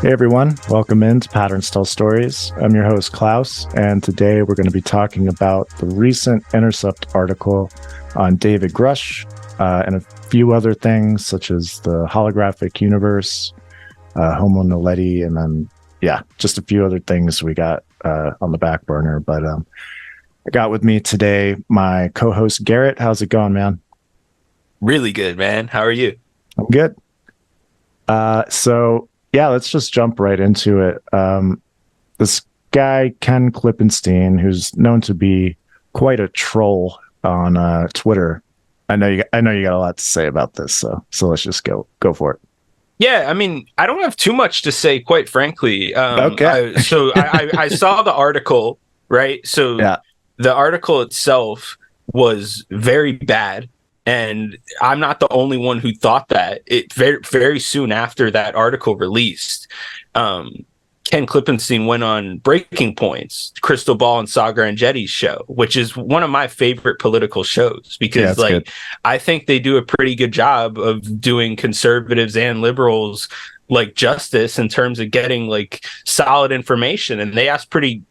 Hey everyone, welcome into Patterns Tell Stories. I'm your host Klaus, and today we're going to be talking about the recent Intercept article on David Grush and a few other things such as the holographic universe, Homo Naledi, and then just a few other things we got on the back burner. But I got with me today my co-host Garrett. How's it going, man? Really good, man. How are you? I'm good. Let's just jump right into it. This guy, Ken Klippenstein, who's known to be quite a troll on Twitter. I know you got a lot to say about this, so let's just go for it. Yeah, I mean, I don't have too much to say, quite frankly. Okay. I saw the article, right? So Yeah. The article itself was very bad. And I'm not the only one who thought that. It very, very soon after that article released, Ken Klippenstein went on Breaking Point's Crystal Ball and Saga and Jetty's show, which is one of my favorite political shows because, good. I think they do a pretty good job of doing conservatives and liberals like justice in terms of getting like solid information, and they ask pretty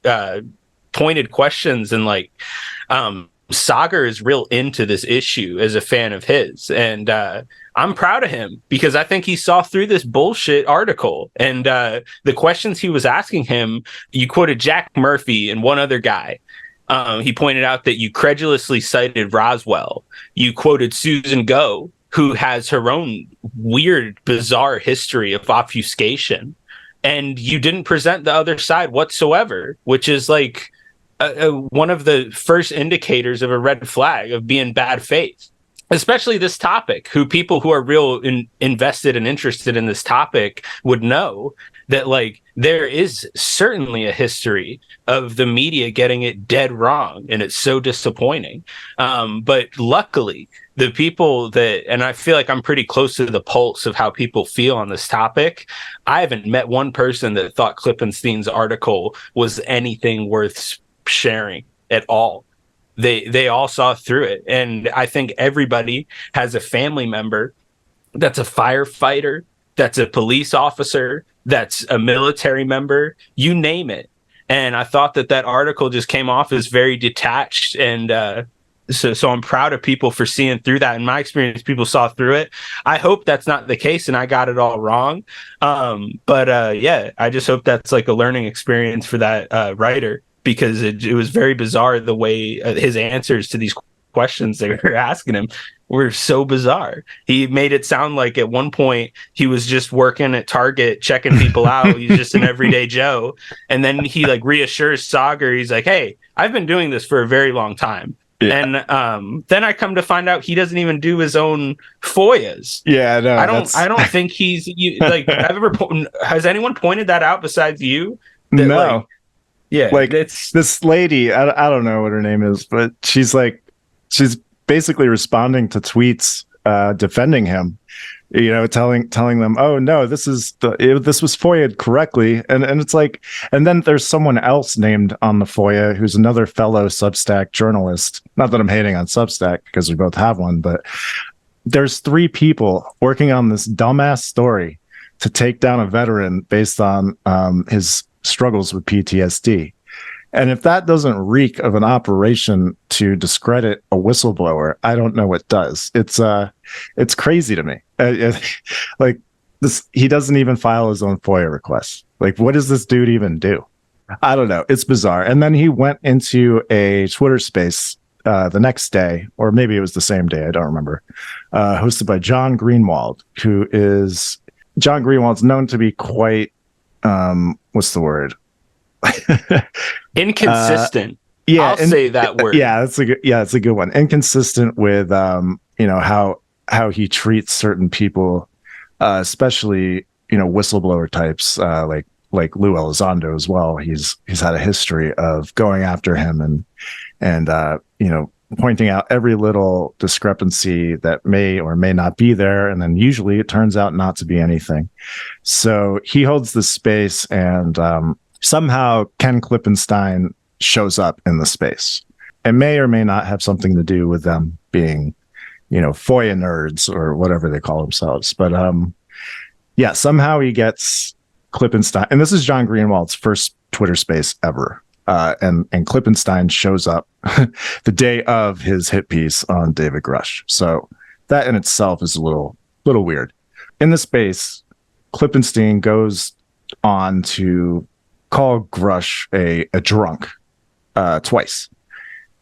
pointed questions and Sagar is real into this issue as a fan of his, and I'm proud of him because I think he saw through this bullshit article and the questions he was asking him. You quoted Jack Murphy and one other guy. He pointed out that you credulously cited Roswell. You quoted Susan Go, who has her own weird, bizarre history of obfuscation, and you didn't present the other side whatsoever, which is like one of the first indicators of a red flag of being bad faith, especially this topic. People who are real invested and interested in this topic would know that there is certainly a history of the media getting it dead wrong, and it's so disappointing. But luckily, the people and I feel like I'm pretty close to the pulse of how people feel on this topic. I haven't met one person that thought Klippenstein's article was anything worth sharing at all. They all saw through it, and I think everybody has a family member that's a firefighter, that's a police officer, that's a military member, you name it. And I thought that article just came off as very detached, and so I'm proud of people for seeing through that. In my experience, people saw through it. I hope that's not the case and I got it all wrong. I just hope that's like a learning experience for that writer, because it was very bizarre the way his answers to these questions they were asking him were so bizarre. He made it sound like at one point he was just working at Target checking people out. He's just an everyday Joe. And then he reassures Sagar. He's like, hey, I've been doing this for a very long time. Yeah. And then I come to find out he doesn't even do his own FOIAs. Yeah, no, I don't think he's has anyone pointed that out besides you? No. Yeah, it's this lady. I don't know what her name is, but she's basically responding to tweets defending him. Telling them, oh no, this was FOIA'd correctly, and it's like, and then there's someone else named on the FOIA who's another fellow Substack journalist. Not that I'm hating on Substack because we both have one, but there's 3 people working on this dumbass story to take down a veteran based on his struggles with PTSD. And if that doesn't reek of an operation to discredit a whistleblower, I don't know what does. It's crazy to me. He doesn't even file his own FOIA requests. What does this dude even do? I don't know. It's bizarre. And then he went into a Twitter space the next day, or maybe it was the same day, I don't remember, hosted by John Greenwald, John Greenwald's known to be quite what's the word? Inconsistent. I'll say that word. Yeah, it's a good one. Inconsistent with how he treats certain people, especially whistleblower types like Lou Elizondo as well. He's had a history of going after him and pointing out every little discrepancy that may or may not be there, and then usually it turns out not to be anything. So he holds this space, and somehow Ken Klippenstein shows up in the space. It may or may not have something to do with them being, FOIA nerds or whatever they call themselves. But somehow he gets Klippenstein, and this is John Greenwald's first Twitter space ever. And Klippenstein shows up the day of his hit piece on David Grush. So that in itself is a little weird. In the space, Klippenstein goes on to call Grush a drunk twice,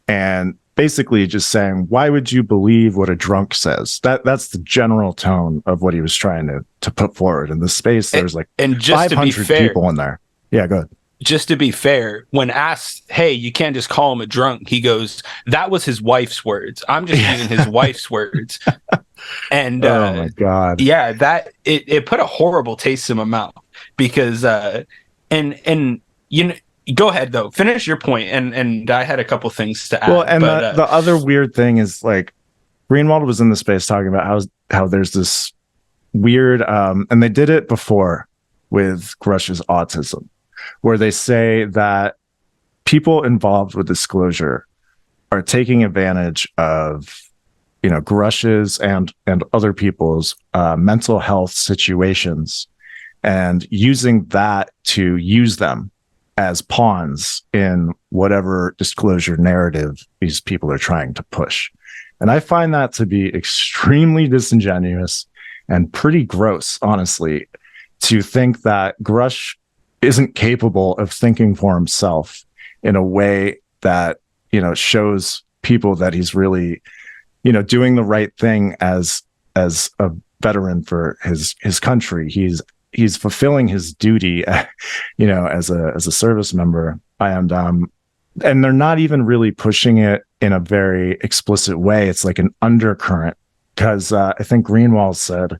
and basically just saying, why would you believe what a drunk says? That's the general tone of what he was trying to put forward in the space. There's like and just 500 people in there. Yeah, go ahead. Just to be fair, when asked, hey, you can't just call him a drunk, he goes, that was his wife's words. I'm just using his wife's words. And oh my God. Yeah, that it put a horrible taste in my mouth because and you know, go ahead though, finish your point, and I had a couple things to add. Well, and the other weird thing is, like, Greenwald was in the space talking about how there's this weird and they did it before with Grush's autism, where they say that people involved with disclosure are taking advantage of, you know, Grush's and other people's mental health situations and using that to use them as pawns in whatever disclosure narrative these people are trying to push. And I find that to be extremely disingenuous and pretty gross, honestly, to think that Grush isn't capable of thinking for himself in a way that, you know, shows people that he's really, you know, doing the right thing as a veteran for his country. He's fulfilling his duty, you know, as a service member. And they're not even really pushing it in a very explicit way. It's like an undercurrent, because I think Greenwald said,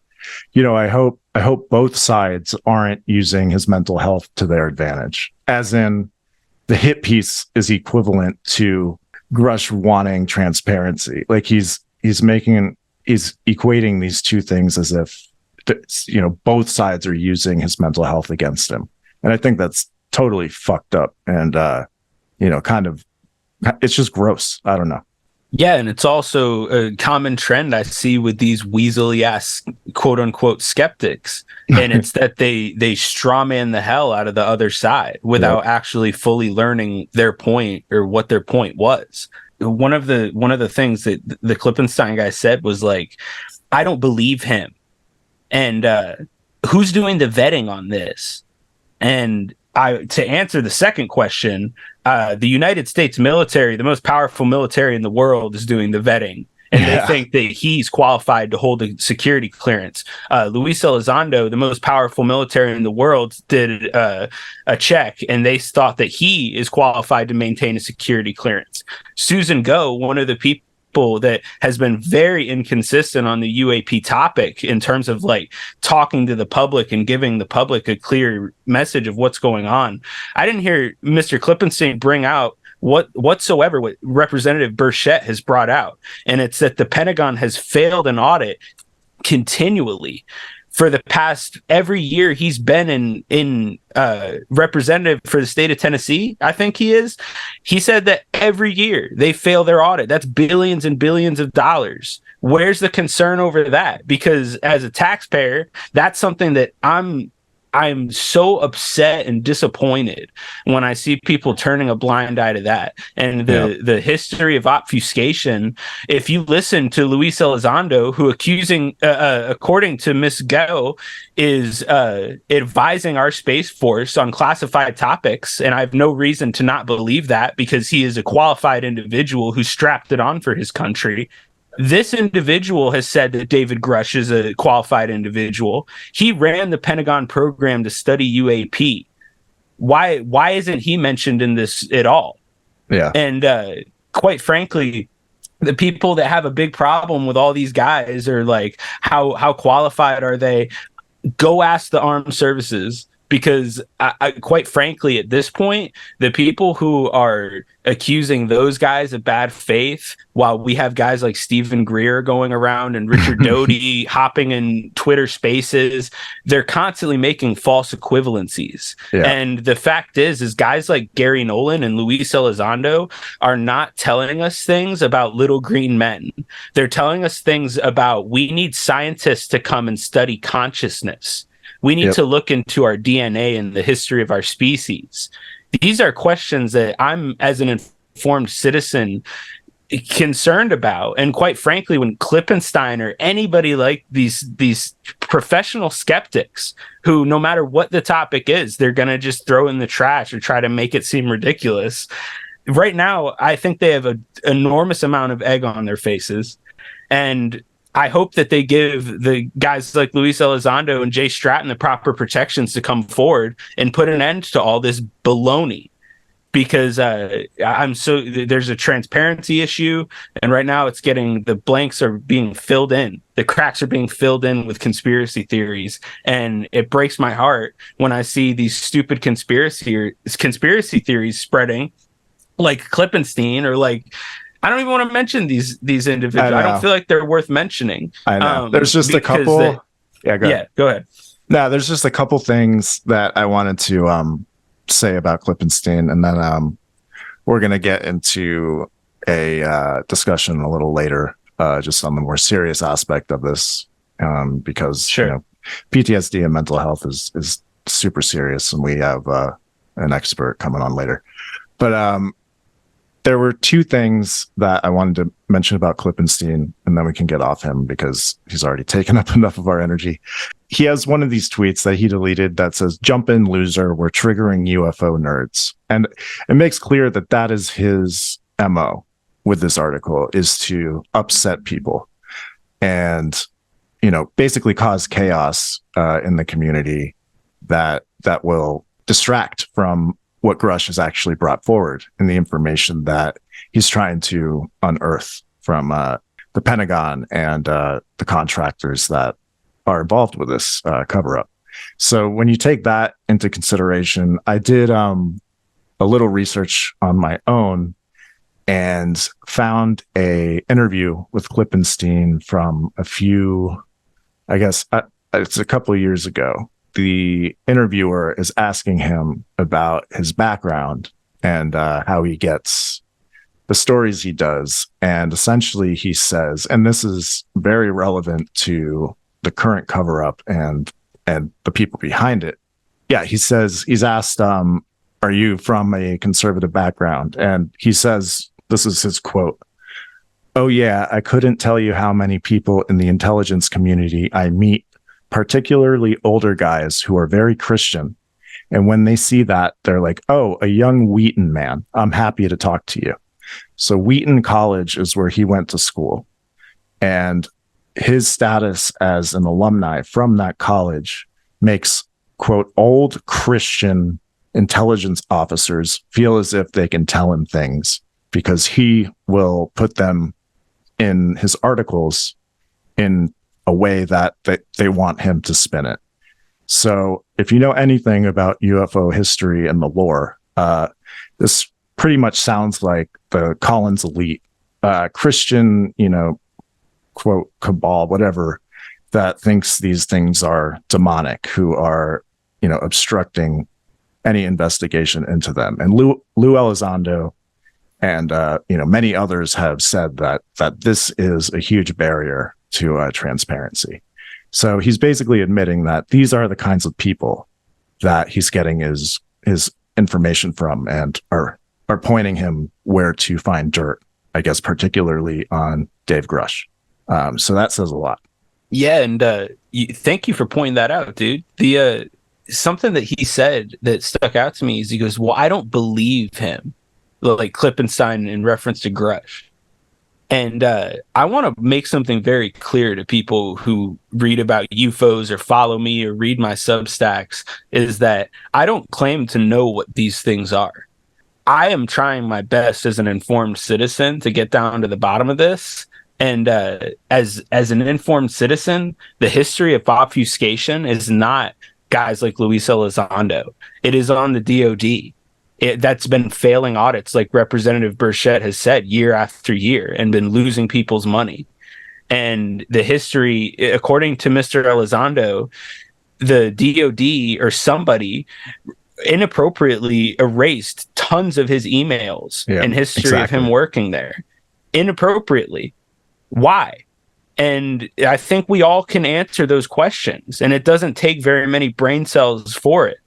you know, I hope both sides aren't using his mental health to their advantage, as in the hit piece is equivalent to Grush wanting transparency. Like he's equating these two things as if, you know, both sides are using his mental health against him. And I think that's totally fucked up. And, you know, kind of, it's just gross. I don't know. Yeah, and it's also a common trend I see with these weaselly ass quote unquote skeptics. And it's that they straw man the hell out of the other side without actually fully learning their point or what their point was. One of the things that the Klippenstein guy said was like, I don't believe him. And who's doing the vetting on this? And to answer the second question, the United States military, the most powerful military in the world, is doing the vetting. And they think that he's qualified to hold a security clearance. Luis Elizondo, the most powerful military in the world, did a check, and they thought that he is qualified to maintain a security clearance. Susan Go, one of the people that has been very inconsistent on the UAP topic in terms of like talking to the public and giving the public a clear message of what's going on. I didn't hear Mr. Klippenstein bring out whatsoever what Representative Burchett has brought out, and it's that the Pentagon has failed an audit continually. For the past every year he's been in representative for the state of Tennessee, I think he is. He said that every year they fail their audit. That's billions and billions of dollars. Where's the concern over that? Because as a taxpayer, that's something that I'm so upset and disappointed when I see people turning a blind eye to that. And the history of obfuscation, if you listen to Luis Elizondo, who according to Miss Go, is advising our Space Force on classified topics, and I have no reason to not believe that because he is a qualified individual who strapped it on for his country. This individual has said that David Grush is a qualified individual. He ran the Pentagon program to study UAP. Why isn't he mentioned in this at all? Yeah. And quite frankly, the people that have a big problem with all these guys are like, how qualified are they? Go ask the armed services. Because I, quite frankly, at this point, the people who are accusing those guys of bad faith, while we have guys like Stephen Greer going around and Richard Doty hopping in Twitter spaces, they're constantly making false equivalencies. Yeah. And the fact is guys like Gary Nolan and Luis Elizondo are not telling us things about little green men. They're telling us things about, we need scientists to come and study consciousness. We need to look into our DNA and the history of our species. These are questions that I'm, as an informed citizen, concerned about. And quite frankly, when Klippenstein or anybody like these professional skeptics who, no matter what the topic is, they're going to just throw in the trash or try to make it seem ridiculous. Right now, I think they have an enormous amount of egg on their faces. And I hope that they give the guys like Luis Elizondo and Jay Stratton the proper protections to come forward and put an end to all this baloney. Because there's a transparency issue, and right now the blanks are being filled in, the cracks are being filled in with conspiracy theories, and it breaks my heart when I see these stupid conspiracy theories spreading, like Klippenstein, or like, I don't even want to mention these individuals. I don't feel like they're worth mentioning. I know. There's just a couple. Go ahead. No, there's just a couple things that I wanted to say about Klippenstein, and then we're going to get into a discussion a little later, just on the more serious aspect of this, because PTSD and mental health is super serious, and we have an expert coming on later. But there were two things that I wanted to mention about Klippenstein, and then we can get off him because he's already taken up enough of our energy. He has one of these tweets that he deleted that says, "Jump in, loser. We're triggering UFO nerds." And it makes clear that that is his MO with this article, is to upset people and, basically cause chaos in the community that will distract from what Grush has actually brought forward and the information that he's trying to unearth from the Pentagon and the contractors that are involved with this cover-up. So when you take that into consideration, I did a little research on my own and found a interview with Klippenstein from it's a couple of years ago. The interviewer is asking him about his background and how he gets the stories he does. And essentially he says, and this is very relevant to the current cover-up and the people behind it. Yeah, he says, he's asked, are you from a conservative background? And he says, this is his quote, "Oh yeah, I couldn't tell you how many people in the intelligence community I meet, particularly older guys who are very Christian. And when they see that, they're like, oh, a young Wheaton man, I'm happy to talk to you." So Wheaton College is where he went to school. And his status as an alumni from that college makes, quote, old Christian intelligence officers feel as if they can tell him things because he will put them in his articles in a way that they want him to spin it. So if you know anything about UFO history and the lore, this pretty much sounds like the Collins elite, Christian, quote, cabal, whatever, that thinks these things are demonic, who are, obstructing any investigation into them. And Lou Elizondo and, many others have said that this is a huge barrier to transparency. So he's basically admitting that these are the kinds of people that he's getting his information from and are pointing him where to find dirt, I guess, particularly on Dave Grush. So that says a lot. Yeah, and thank you for pointing that out, dude. The something that he said that stuck out to me is he goes, "Well, I don't believe him," like Klippenstein in reference to Grush. And I want to make something very clear to people who read about UFOs or follow me or read my Substacks, is that I don't claim to know what these things are. I am trying my best as an informed citizen to get down to the bottom of this. And as an informed citizen, the history of obfuscation is not guys like Luis Elizondo. It is on the DOD. That's been failing audits, like Representative Burchett has said, year after year, and been losing people's money. And the history, according to Mr. Elizondo, the DOD or somebody inappropriately erased tons of his emails and history of him working there. Inappropriately. Why? And I think we all can answer those questions, and it doesn't take very many brain cells for it.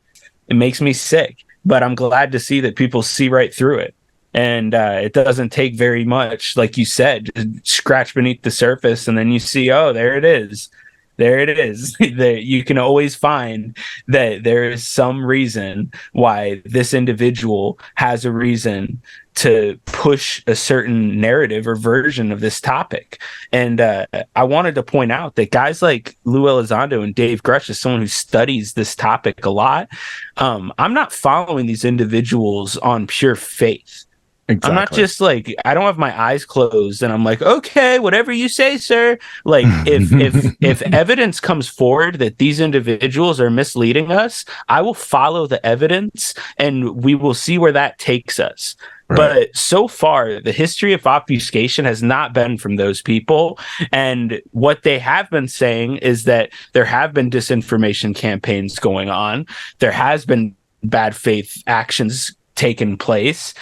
It makes me sick, but I'm glad to see that people see right through it. And it doesn't take very much, like you said, just scratch beneath the surface, and then you see, oh, there it is. There it is. You can always find that there is some reason why this individual has a reason to push a certain narrative or version of this topic. And I wanted to point out that guys like Lou Elizondo and Dave Grush, is someone who studies this topic a lot. I'm not following these individuals on pure faith. Exactly. I'm not just like, I don't have my eyes closed and I'm like, okay, whatever you say, sir. Like if evidence comes forward that these individuals are misleading us, I will follow the evidence and we will see where that takes us. Right. But so far, the history of obfuscation has not been from those people. And what they have been saying is that there have been disinformation campaigns going on. There has been bad faith actions taking place.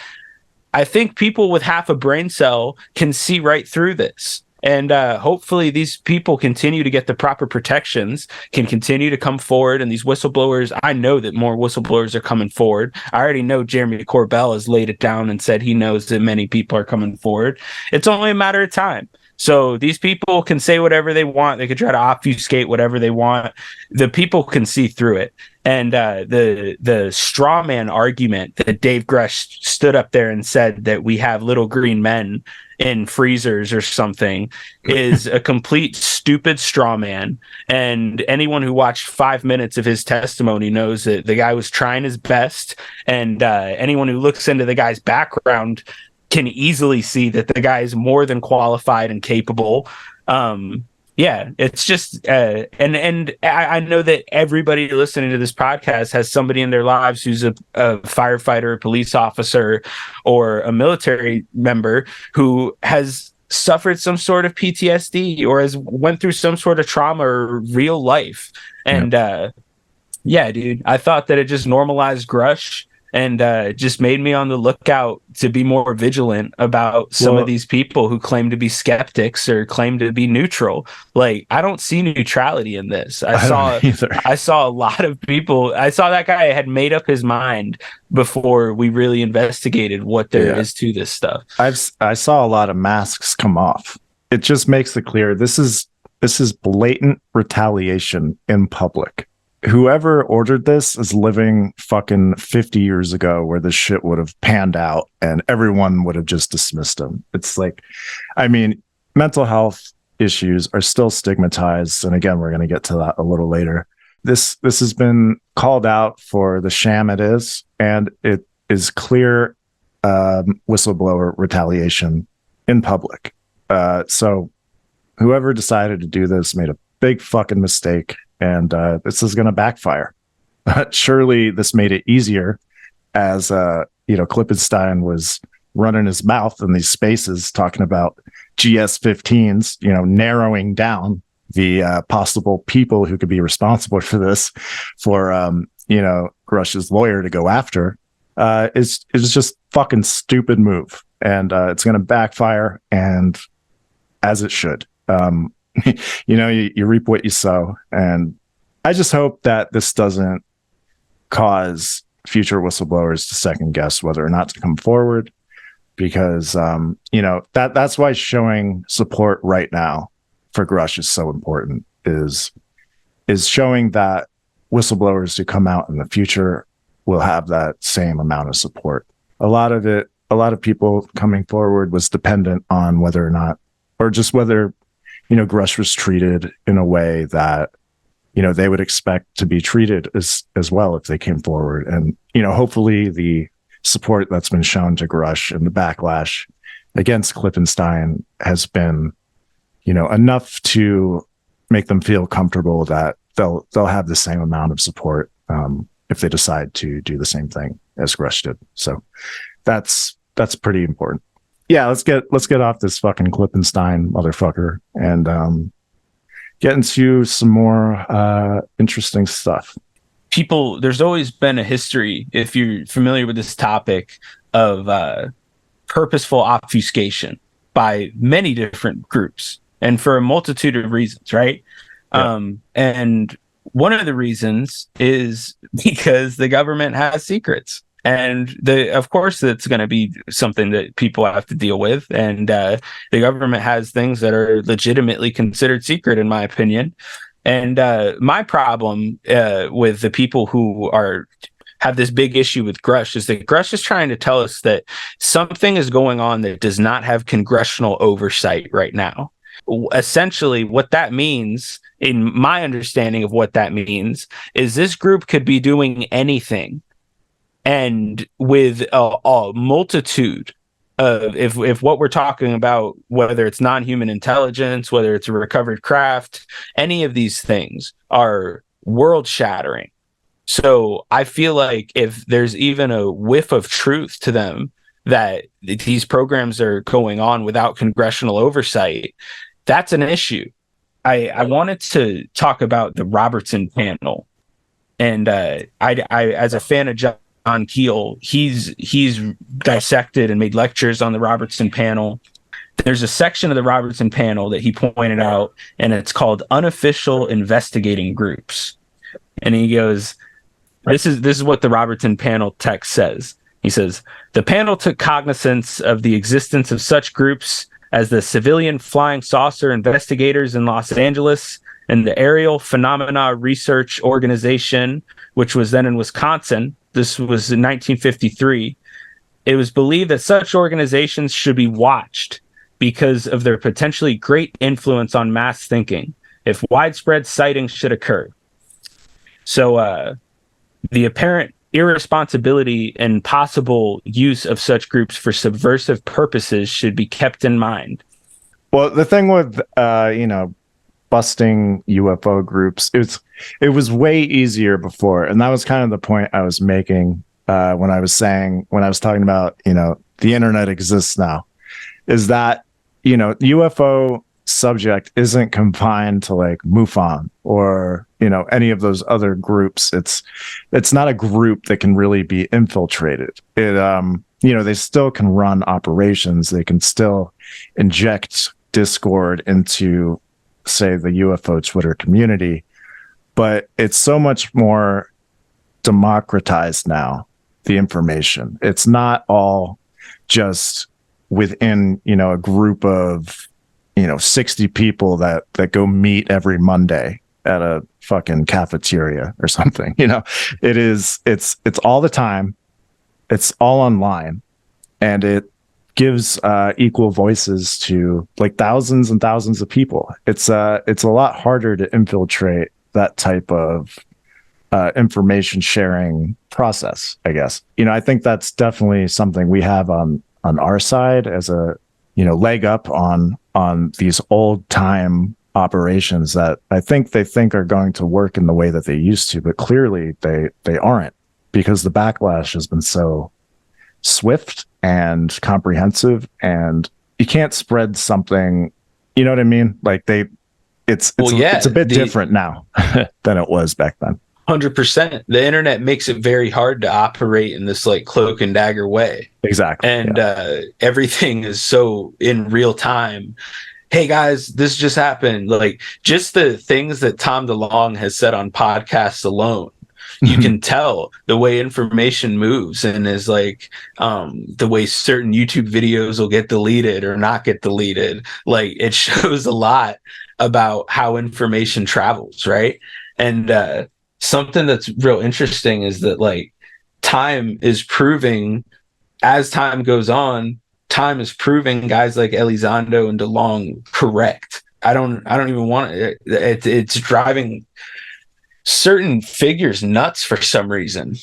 I think people with half a brain cell can see right through this. And hopefully these people continue to get the proper protections, can continue to come forward. And these whistleblowers, I know that more whistleblowers are coming forward. I already know Jeremy Corbell has laid it down and said he knows that many people are coming forward. It's only a matter of time. So these people can say whatever they want. They could try to obfuscate whatever they want. The people can see through it. And the straw man argument that Dave Grush stood up there and said that we have little green men in freezers or something is a complete stupid straw man. And anyone who watched 5 minutes of his testimony knows that the guy was trying his best. And anyone who looks into the guy's background can easily see that the guy is more than qualified and capable. Yeah, it's just and I know that everybody listening to this podcast has somebody in their lives who's a firefighter, a police officer, or a military member who has suffered some sort of PTSD or has went through some sort of trauma or real life. And yeah, dude, I thought that it just normalized Grush and just made me on the lookout to be more vigilant about some of these people who claim to be skeptics or claim to be neutral. Like, I don't see neutrality in this. I saw a lot of people. I saw that guy had made up his mind before we really investigated what there is to this stuff. I saw a lot of masks come off. It just makes it clear this is blatant retaliation in public. Whoever ordered this is living fucking 50 years ago where this shit would have panned out and everyone would have just dismissed him. It's like, I mean, mental health issues are still stigmatized. And again, we're going to get to that a little later. This has been called out for the sham it is, and it is clear whistleblower retaliation in public. So whoever decided to do this made a big fucking mistake. And this is going to backfire. Surely this made it easier as, Klippenstein was running his mouth in these spaces talking about GS-15s, narrowing down the possible people who could be responsible for this for, Grush's lawyer to go after. Is just fucking stupid move. And it's going to backfire, and as it should. You reap what you sow. And I just hope that this doesn't cause future whistleblowers to second guess whether or not to come forward, because, that's why showing support right now for Grush is so important, is showing that whistleblowers who come out in the future will have that same amount of support. A lot of people coming forward was dependent on whether or not, or just whether Grush was treated in a way that, they would expect to be treated as well if they came forward. And, hopefully the support that's been shown to Grush and the backlash against Klippenstein has been, enough to make them feel comfortable that they'll have the same amount of support if they decide to do the same thing as Grush did. So that's pretty important. Yeah, let's get off this fucking Klippenstein motherfucker and get into some more interesting stuff. There's always been a history, if you're familiar with this topic, of purposeful obfuscation by many different groups. and for a multitude of reasons, right? Yeah. And one of the reasons is because the government has secrets. And of course, it's going to be something that people have to deal with. And the government has things that are legitimately considered secret, in my opinion. And my problem with the people who have this big issue with Grush is that Grush is trying to tell us that something is going on that does not have congressional oversight right now. Essentially, what that means, in my understanding of what that means, is this group could be doing anything. And with a multitude of, if what we're talking about, whether it's non-human intelligence, whether it's a recovered craft, any of these things are world shattering. So I feel like if there's even a whiff of truth to them, that these programs are going on without congressional oversight, that's an issue. I wanted to talk about the Robertson panel, and I as a fan of John Keel, he's dissected and made lectures on the Robertson panel. There's a section of the Robertson panel that he pointed out, and it's called unofficial investigating groups. And he goes, this is what the Robertson panel text says. He says, the panel took cognizance of the existence of such groups as the Civilian Flying Saucer Investigators in Los Angeles and the Aerial Phenomena Research Organization, which was then in Wisconsin. This was in 1953. It was believed that such organizations should be watched because of their potentially great influence on mass thinking if widespread sightings should occur. So the apparent irresponsibility and possible use of such groups for subversive purposes should be kept in mind. Well, the thing with busting UFO groups, it was way easier before, and that was kind of the point I was making when I was talking about the internet exists now, is that UFO subject isn't confined to like MUFON or any of those other groups. It's not a group that can really be infiltrated. They still can run operations. They can still inject discord into, say, the UFO Twitter community, but it's so much more democratized now, the information. It's not all just within a group of 60 people that go meet every Monday at a fucking cafeteria or something. It's all the time, it's all online, and it gives equal voices to like thousands and thousands of people. It's a lot harder to infiltrate that type of information sharing process, I guess. I think that's definitely something we have on our side as a leg up on these old time operations that I think they think are going to work in the way that they used to, but clearly they aren't, because the backlash has been so swift and comprehensive, and you can't spread something, you know what I mean? Like it's a bit different now than it was back then. 100%. The internet makes it very hard to operate in this like cloak and dagger way. Exactly. And everything is so in real time. Hey guys, this just happened. Like just the things that Tom DeLonge has said on podcasts alone, you can tell the way information moves, and is like the way certain YouTube videos will get deleted or not get deleted. Like it shows a lot about how information travels, right? And something that's real interesting is that like time is proving, as time goes on, time is proving guys like Elizondo and DeLonge correct. I don't even want it. It's driving certain figures nuts for some reason,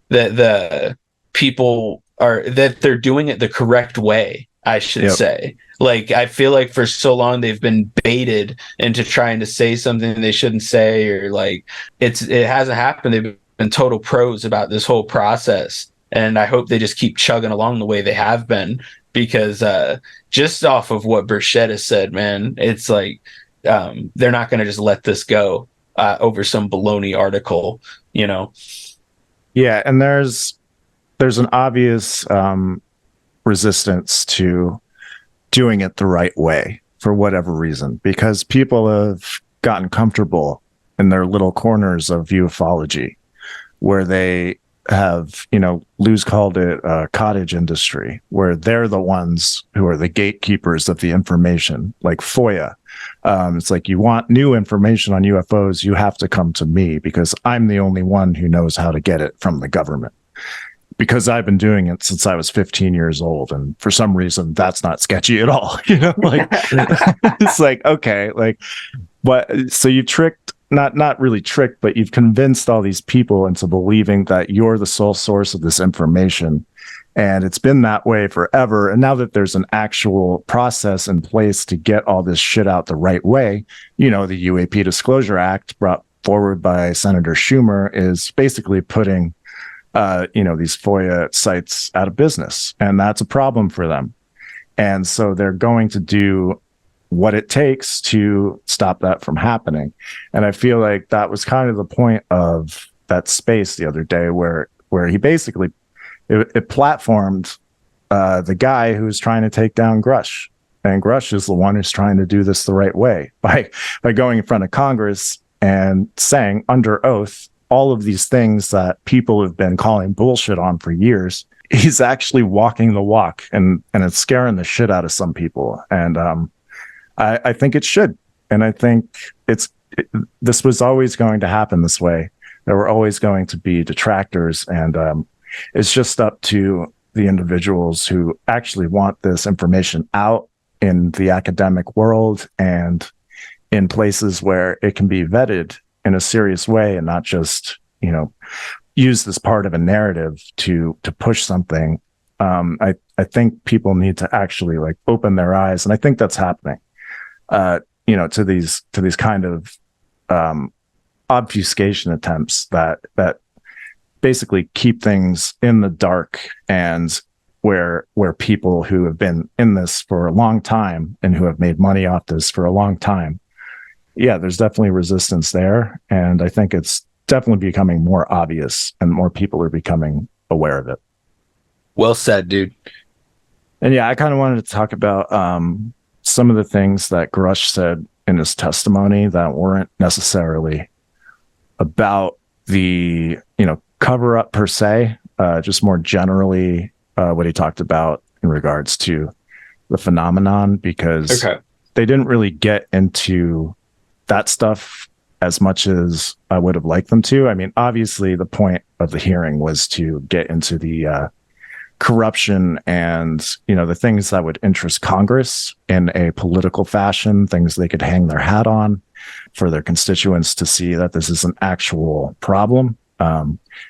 that the people that they're doing it the correct way, I should say. Like I feel like for so long they've been baited into trying to say something they shouldn't say, or like it hasn't happened. They've been total pros about this whole process, and I hope they just keep chugging along the way they have been, because just off of what Burchett has said, man, it's like they're not going to just let this go over some baloney article, Yeah, and there's an obvious resistance to doing it the right way for whatever reason, because people have gotten comfortable in their little corners of ufology where they have, Lou's called it a cottage industry, where they're the ones who are the gatekeepers of the information, like FOIA. It's like, you want new information on UFOs, you have to come to me because I'm the only one who knows how to get it from the government. Because I've been doing it since I was 15 years old. And for some reason, that's not sketchy at all. Like, it's like, okay, like, what? So you tricked, not really tricked, but you've convinced all these people into believing that you're the sole source of this information. And it's been that way forever. And now that there's an actual process in place to get all this shit out the right way, the UAP Disclosure Act brought forward by Senator Schumer is basically putting these FOIA sites out of business. And that's a problem for them. And so they're going to do what it takes to stop that from happening. And I feel like that was kind of the point of that space the other day where he basically, it platformed the guy who's trying to take down Grush. And Grush is the one who's trying to do this the right way by going in front of Congress and saying under oath, all of these things that people have been calling bullshit on for years. He's actually walking the walk, and it's scaring the shit out of some people. And I think it should. And I think this was always going to happen this way. There were always going to be detractors, and it's just up to the individuals who actually want this information out in the academic world and in places where it can be vetted in a serious way and not just, used as part of a narrative to push something. I think people need to actually like open their eyes, and I think that's happening. To these kind of obfuscation attempts that basically keep things in the dark, and where people who have been in this for a long time and who have made money off this for a long time. Yeah, there's definitely resistance there, and I think it's definitely becoming more obvious, and more people are becoming aware of it. Well said, dude. And yeah, I kind of wanted to talk about some of the things that Grush said in his testimony that weren't necessarily about the cover up per se, just more generally what he talked about in regards to the phenomenon, because they didn't really get into that stuff as much as I would have liked them to. I mean, obviously the point of the hearing was to get into the corruption and, the things that would interest Congress in a political fashion, things they could hang their hat on for their constituents to see that this is an actual problem.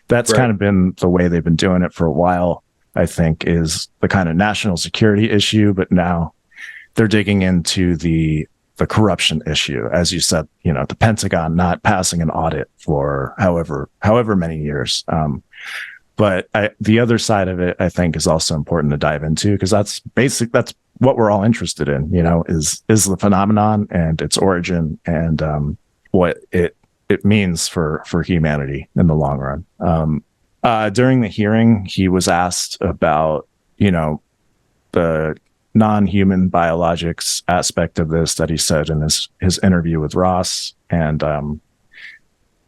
That's kind of been the way they've been doing it for a while, I think, is the kind of national security issue, but now they're digging into the corruption issue, as you said, the Pentagon not passing an audit for however many years. But the other side of it, I think, is also important to dive into, because that's what we're all interested in, is the phenomenon and its origin and what it means for humanity in the long run. During the hearing, he was asked about, the non-human biologics aspect of this that he said in his interview with Ross, and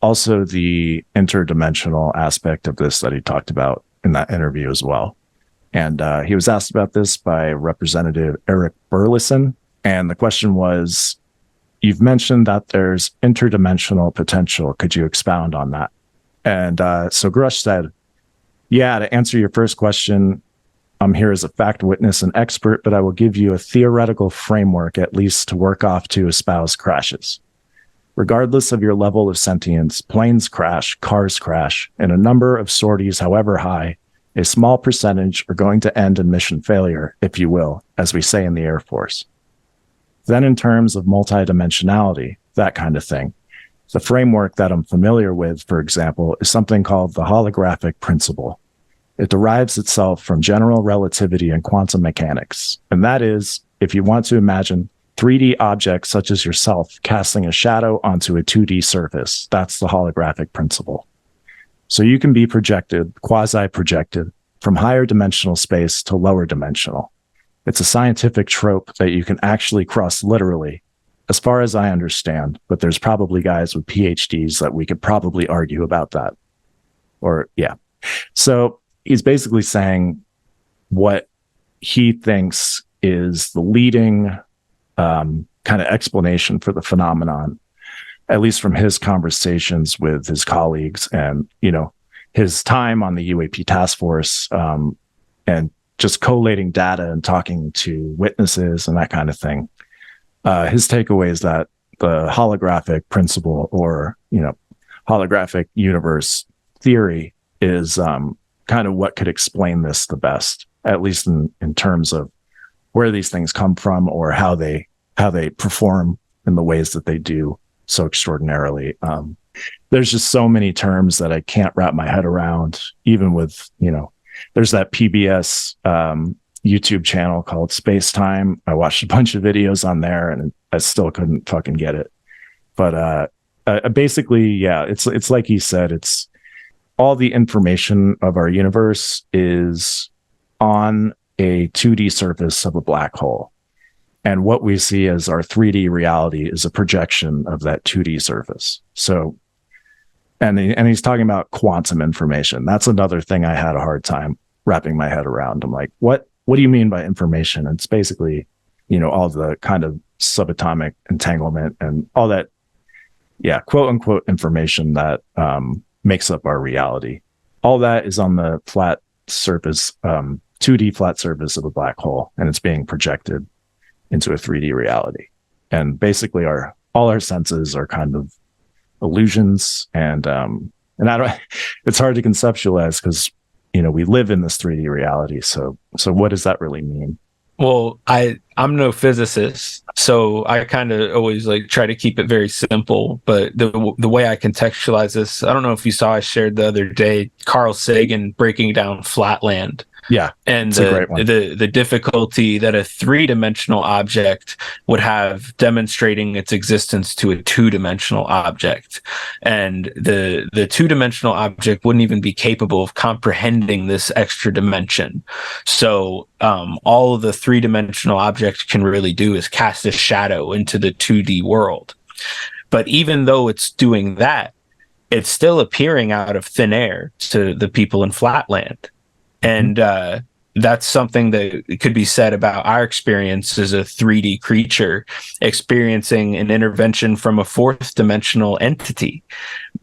also the interdimensional aspect of this that he talked about in that interview as well. And he was asked about this by Representative Eric Burleson, and the question was, you've mentioned that there's interdimensional potential. Could you expound on that? And so Grush said, yeah, to answer your first question, I'm here as a fact witness and expert, but I will give you a theoretical framework, at least to work off to espouse crashes. Regardless of your level of sentience, planes crash, cars crash, and a number of sorties, however high, a small percentage are going to end in mission failure, if you will, as we say in the Air Force. Then in terms of multidimensionality, that kind of thing, the framework that I'm familiar with, for example, is something called the holographic principle. It derives itself from general relativity and quantum mechanics. And that is, if you want to imagine 3D objects such as yourself casting a shadow onto a 2D surface, that's the holographic principle. So you can be projected, quasi-projected, from higher dimensional space to lower dimensional. It's a scientific trope that you can actually cross literally, as far as I understand, but there's probably guys with PhDs that we could probably argue about that. Or, yeah. So he's basically saying what he thinks is the leading kind of explanation for the phenomenon, at least from his conversations with his colleagues and, his time on the UAP task force, and just collating data and talking to witnesses and that kind of thing. His takeaway is that the holographic principle or, holographic universe theory is kind of what could explain this the best, at least in terms of where these things come from or how they perform in the ways that they do so extraordinarily. There's just so many terms that I can't wrap my head around, even with, there's that PBS YouTube channel called Space Time. I watched a bunch of videos on there and I still couldn't fucking get it. But basically, yeah, it's like he said, it's all the information of our universe is on a 2D surface of a black hole. And what we see as our 3D reality is a projection of that 2D surface. So, and he's talking about quantum information. That's another thing I had a hard time wrapping my head around. I'm like, what do you mean by information? It's basically, all the kind of subatomic entanglement and all that, yeah, quote unquote information that makes up our reality. All that is on the flat surface, 2D flat surface of a black hole, and it's being projected into a 3D reality. And basically all our senses are kind of illusions, and I don't, it's hard to conceptualize because we live in this 3D reality. So what does that really mean? Well, I'm no physicist, so I kind of always try to keep it very simple. But the way I contextualize this, I don't know if you saw, I shared the other day Carl Sagan breaking down Flatland. Yeah, and the difficulty that a 3-dimensional object would have demonstrating its existence to a 2-dimensional object, and the 2-dimensional object wouldn't even be capable of comprehending this extra dimension. So all the 3-dimensional object can really do is cast a shadow into the 2D world. But even though it's doing that, it's still appearing out of thin air to the people in Flatland. And that's something that could be said about our experience as a 3D creature experiencing an intervention from a 4th-dimensional entity.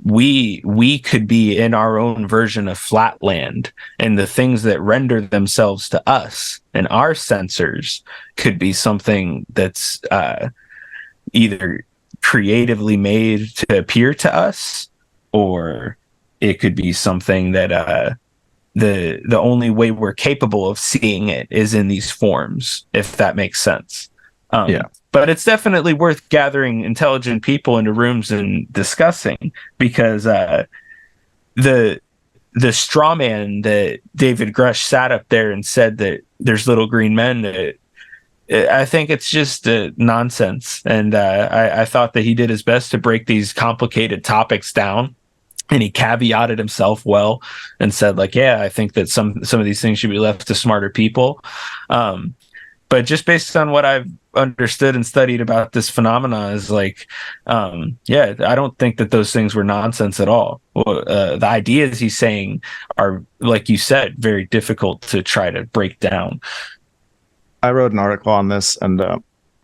We could be in our own version of Flatland, and the things that render themselves to us and our sensors could be something that's either creatively made to appear to us, or it could be something that the only way we're capable of seeing it is in these forms, if that makes sense. Yeah. But it's definitely worth gathering intelligent people into rooms and discussing, because the straw man that David Grush sat up there and said that there's little green men, I think it's just nonsense. And I thought that he did his best to break these complicated topics down. And he caveated himself well and said, yeah, I think that some of these things should be left to smarter people. But just based on what I've understood and studied about this phenomena is yeah, I don't think that those things were nonsense at all. The ideas he's saying are, like you said, very difficult to try to break down. I wrote an article on this, and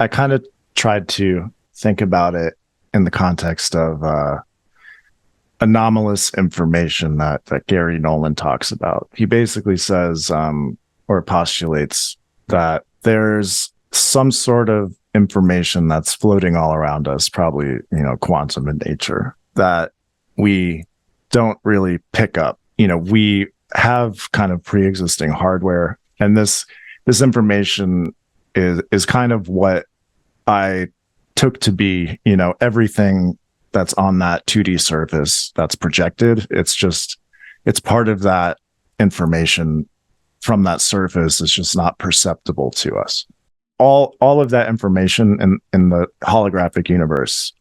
I kind of tried to think about it in the context of anomalous information that Gary Nolan talks about. He basically says, or postulates, that there's some sort of information that's floating all around us, probably, quantum in nature, that we don't really pick up. We have kind of pre-existing hardware, and this information is kind of what I took to be, everything that's on that 2D surface that's projected. It's part of that information from that surface. It's just not perceptible to us. All of that information in the holographic universe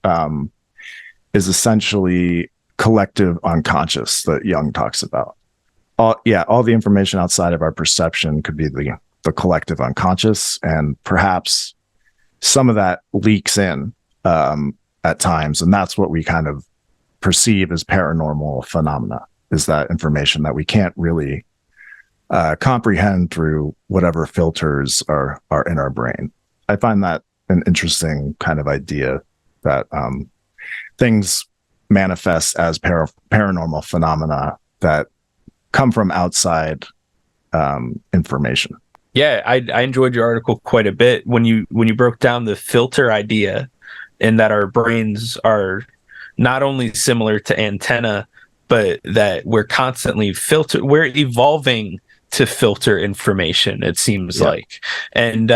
is essentially collective unconscious that Jung talks about. All the information outside of our perception could be the the collective unconscious, and perhaps some of that leaks in at times, and that's what we kind of perceive as paranormal phenomena, is that information that we can't really comprehend through whatever filters are in our brain. I find that an interesting kind of idea, that things manifest as paranormal phenomena that come from outside information. Yeah, I enjoyed your article quite a bit when you broke down the filter idea, and that our brains are not only similar to antenna, but that we're constantly we're evolving to filter information, it seems like. And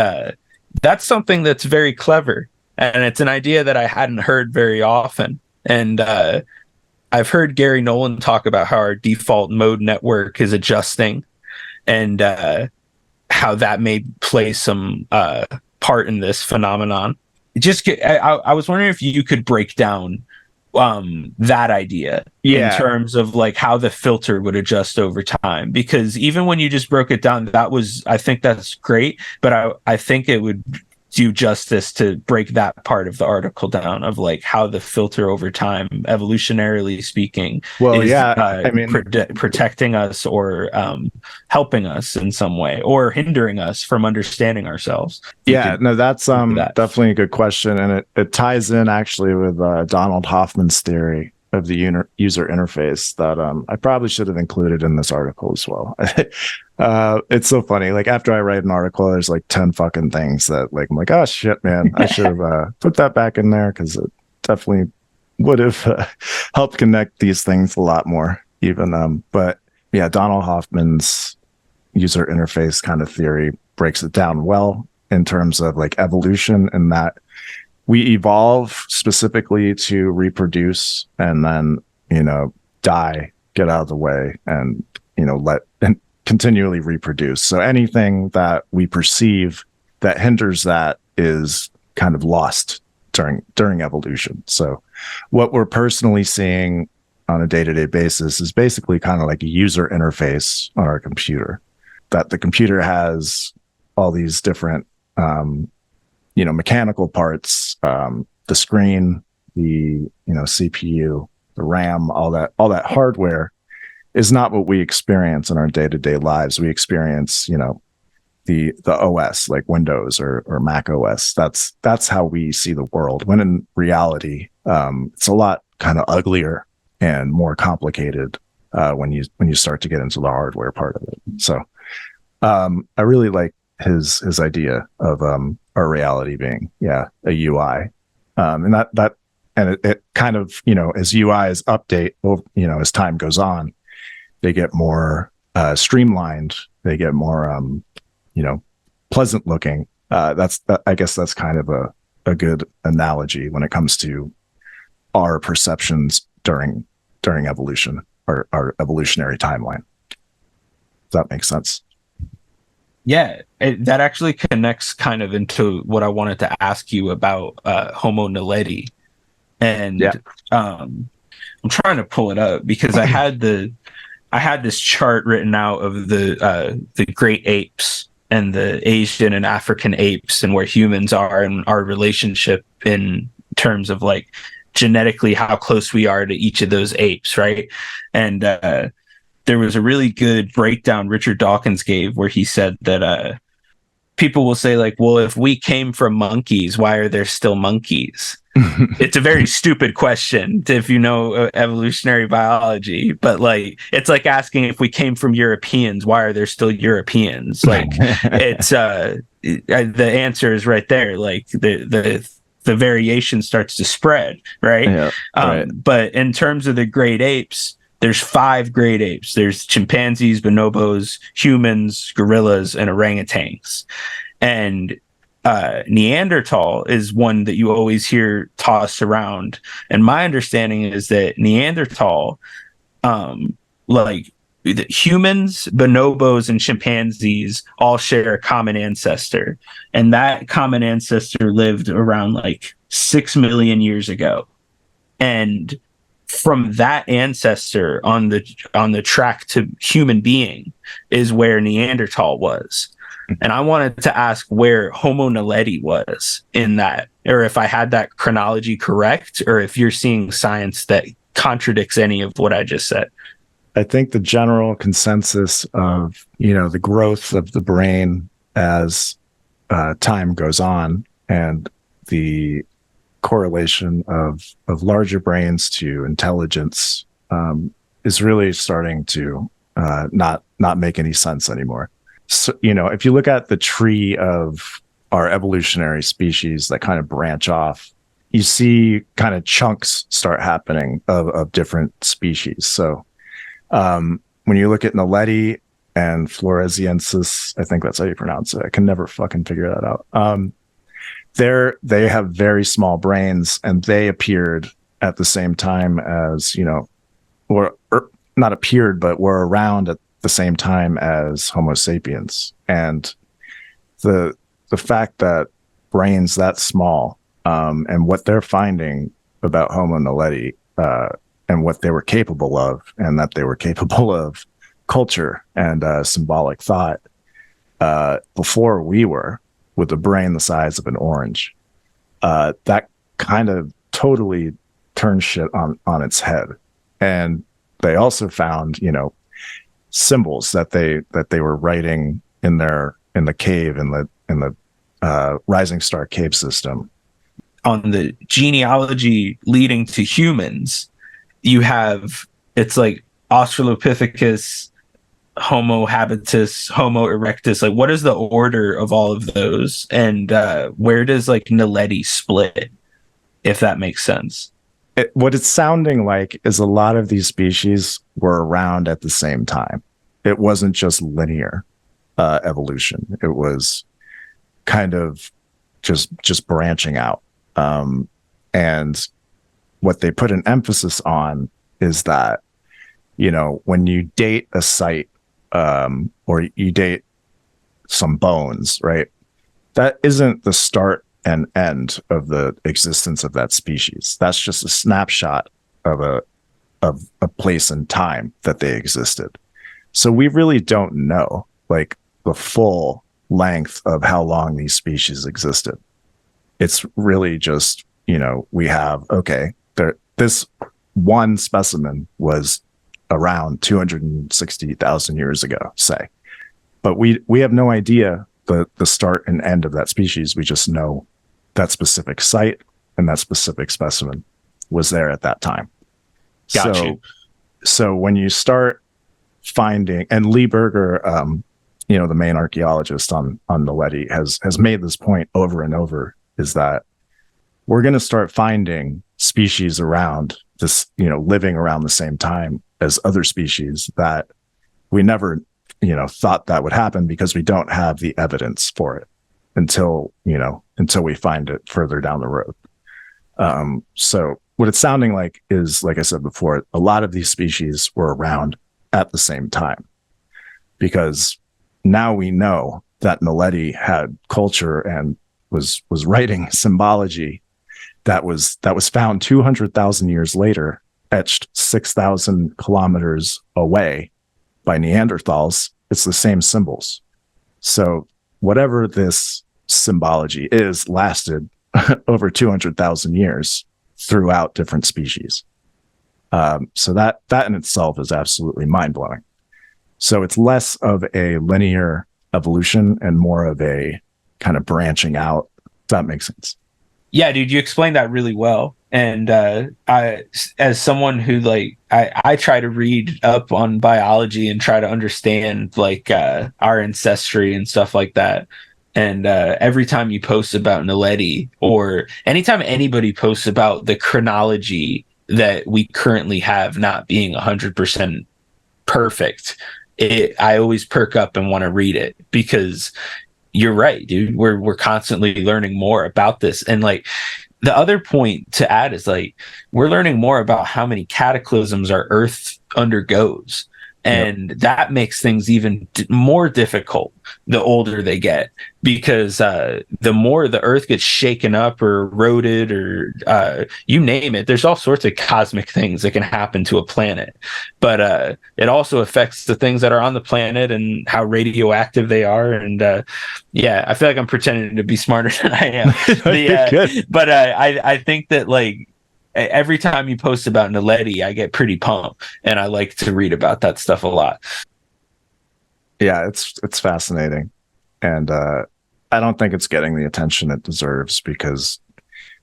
that's something that's very clever. And it's an idea that I hadn't heard very often. And I've heard Gary Nolan talk about how our default mode network is adjusting, and how that may play some part in this phenomenon. I was wondering if you could break down that idea in terms of like how the filter would adjust over time, because even when you just broke it down, I think that's great, but I think it would do justice to break that part of the article down, of like how the filter over time, evolutionarily speaking, is protecting us, or helping us in some way, or hindering us from understanding ourselves. That's definitely a good question, and it ties in actually with Donald Hoffman's theory of the user interface that I probably should have included in this article as well. It's so funny. Like, after I write an article, there's like 10 fucking things that, like, I'm like, oh shit, man, I should have put that back in there, because it definitely would have helped connect these things a lot more even. But yeah, Donald Hoffman's user interface kind of theory breaks it down well in terms of like evolution, and that we evolve specifically to reproduce, and then, die, get out of the way, and, and continually reproduce. So anything that we perceive that hinders that is kind of lost during evolution. So what we're personally seeing on a day-to-day basis is basically kind of like a user interface on our computer, that the computer has all these different mechanical parts, the screen, the CPU, the RAM, all that hardware is not what we experience in our day-to-day lives. We experience, the OS, like Windows or Mac OS. That's how we see the world. When in reality, it's a lot kind of uglier and more complicated when you start to get into the hardware part of it. So I really like his idea of our reality being a UI, and it kind of, as UIs update, as time goes on, they get more streamlined, they get more pleasant looking. I guess that's kind of a good analogy when it comes to our perceptions during evolution, or our evolutionary timeline. Does that make sense? Yeah, that actually connects kind of into what I wanted to ask you about Homo Naledi. And I'm trying to pull it up, because I had this chart written out of the great apes and the Asian and African apes, and where humans are and our relationship in terms of like genetically how close we are to each of those apes, right? And there was a really good breakdown Richard Dawkins gave, where he said that people will say, like, well, if we came from monkeys, why are there still monkeys? It's a very stupid question if you know evolutionary biology, but like, it's like asking, if we came from Europeans, why are there still Europeans? Like, it's the answer is right there. Like, the variation starts to spread, right? Yeah, right. But in terms of the great apes, there's 5 great apes. There's chimpanzees, bonobos, humans, gorillas, and orangutans. And Neanderthal is one that you always hear tossed around. And my understanding is that Neanderthal, like the humans, bonobos, and chimpanzees all share a common ancestor. And that common ancestor lived around like 6 million years ago. And from that ancestor on the track to human being is where Neanderthal was. And I wanted to ask where Homo Naledi was in that, or if I had that chronology correct, or if you're seeing science that contradicts any of what I just said. I think the general consensus of, the growth of the brain as time goes on, and the correlation of larger brains to intelligence, is really starting to not make any sense anymore. So, if you look at the tree of our evolutionary species that kind of branch off, you see kind of chunks start happening of different species. So when you look at Naledi and Floresiensis, I think that's how you pronounce it. I can never fucking figure that out. They have very small brains, and they appeared at the same time as, or not appeared, but were around at the same time as Homo sapiens. And the fact that brains that small, and what they're finding about Homo Naledi, and what they were capable of, and that they were capable of culture and symbolic thought before we were, with a brain the size of an orange, that kind of totally turned shit on its head. And they also found, symbols that they were writing in the cave, in the Rising Star cave system. On the genealogy leading to humans, you have, it's like Australopithecus, Homo habitus, Homo erectus. Like, what is the order of all of those? And where does like Naledi split, if that makes sense? What it's sounding like is a lot of these species were around at the same time. It wasn't just linear evolution. It was kind of just branching out. And what they put an emphasis on is that, when you date a site, or you date some bones, right? That isn't the start and end of the existence of that species. That's just a snapshot of a place and time that they existed. So we really don't know, like, the full length of how long these species existed. It's really just, we have, okay, this one specimen was around 260,000 years ago, say. But we have no idea the start and end of that species. We just know that specific site and that specific specimen was there at that time. Got you. So when you start finding, and Lee Berger, the main archaeologist on Naledi, has made this point over and over, is that we're going to start finding species around this, living around the same time as other species that we never, thought that would happen, because we don't have the evidence for it until we find it further down the road. So what it's sounding like is, like I said before, a lot of these species were around at the same time, because now we know that Naledi had culture and was writing symbology that was found 200,000 years later, etched 6,000 kilometers away by Neanderthals. It's the same symbols. So whatever this symbology is lasted over 200,000 years throughout different species. So that in itself is absolutely mind-blowing. So it's less of a linear evolution and more of a kind of branching out. If that makes sense. Yeah, dude, you explained that really well. And I, as someone who I try to read up on biology and try to understand our ancestry and stuff like that. And every time you post about Naledi, or anytime anybody posts about the chronology that we currently have not being 100% perfect, I always perk up and want to read it, because you're right, dude. We're constantly learning more about this. And the other point to add is we're learning more about how many cataclysms our Earth undergoes. And that makes things even more difficult the older they get, because the more the Earth gets shaken up or eroded or you name it, there's all sorts of cosmic things that can happen to a planet. But it also affects the things that are on the planet and how radioactive they are. And I feel like I'm pretending to be smarter than I am. But I think that, like, every time you post about Naledi, I get pretty pumped, and I like to read about that stuff a lot. Yeah, it's fascinating, and I don't think it's getting the attention it deserves, because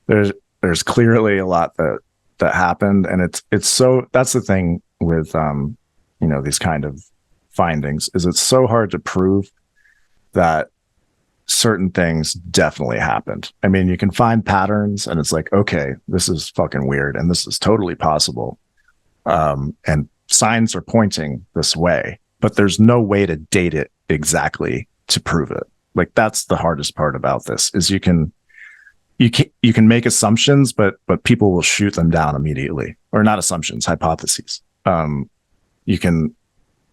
there's clearly a lot that happened, and it's so, that's the thing with these kind of findings, is it's so hard to prove that certain things definitely happened. I mean, you can find patterns and it's like, okay, this is fucking weird and this is totally possible. And signs are pointing this way, but there's no way to date it exactly to prove it. Like, that's the hardest part about this, is you can make assumptions, but people will shoot them down immediately. Or not assumptions, hypotheses. You can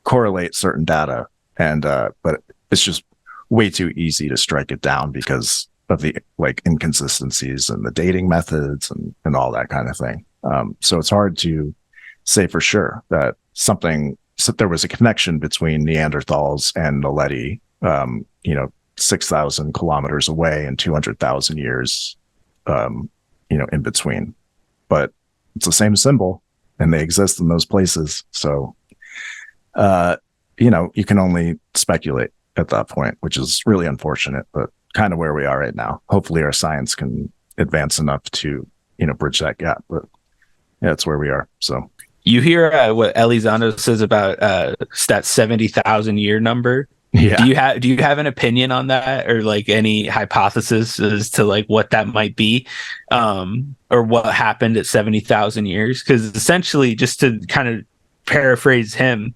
correlate certain data, and but it's just way too easy to strike it down because of the, like, inconsistencies and the dating methods and all that kind of thing. So it's hard to say for sure that there was a connection between Neanderthals and Naledi, 6,000 kilometers away and 200,000 years, in between. But it's the same symbol and they exist in those places. So, you can only speculate at that point, which is really unfortunate, but kind of where we are right now. Hopefully our science can advance enough to, bridge that gap, but yeah, that's where we are. So you hear what Elizondo says about that 70,000 year number. Yeah. Do you have an opinion on that, or like any hypothesis as to like what that might be, or what happened at 70,000 years? Because essentially, just to kind of paraphrase him,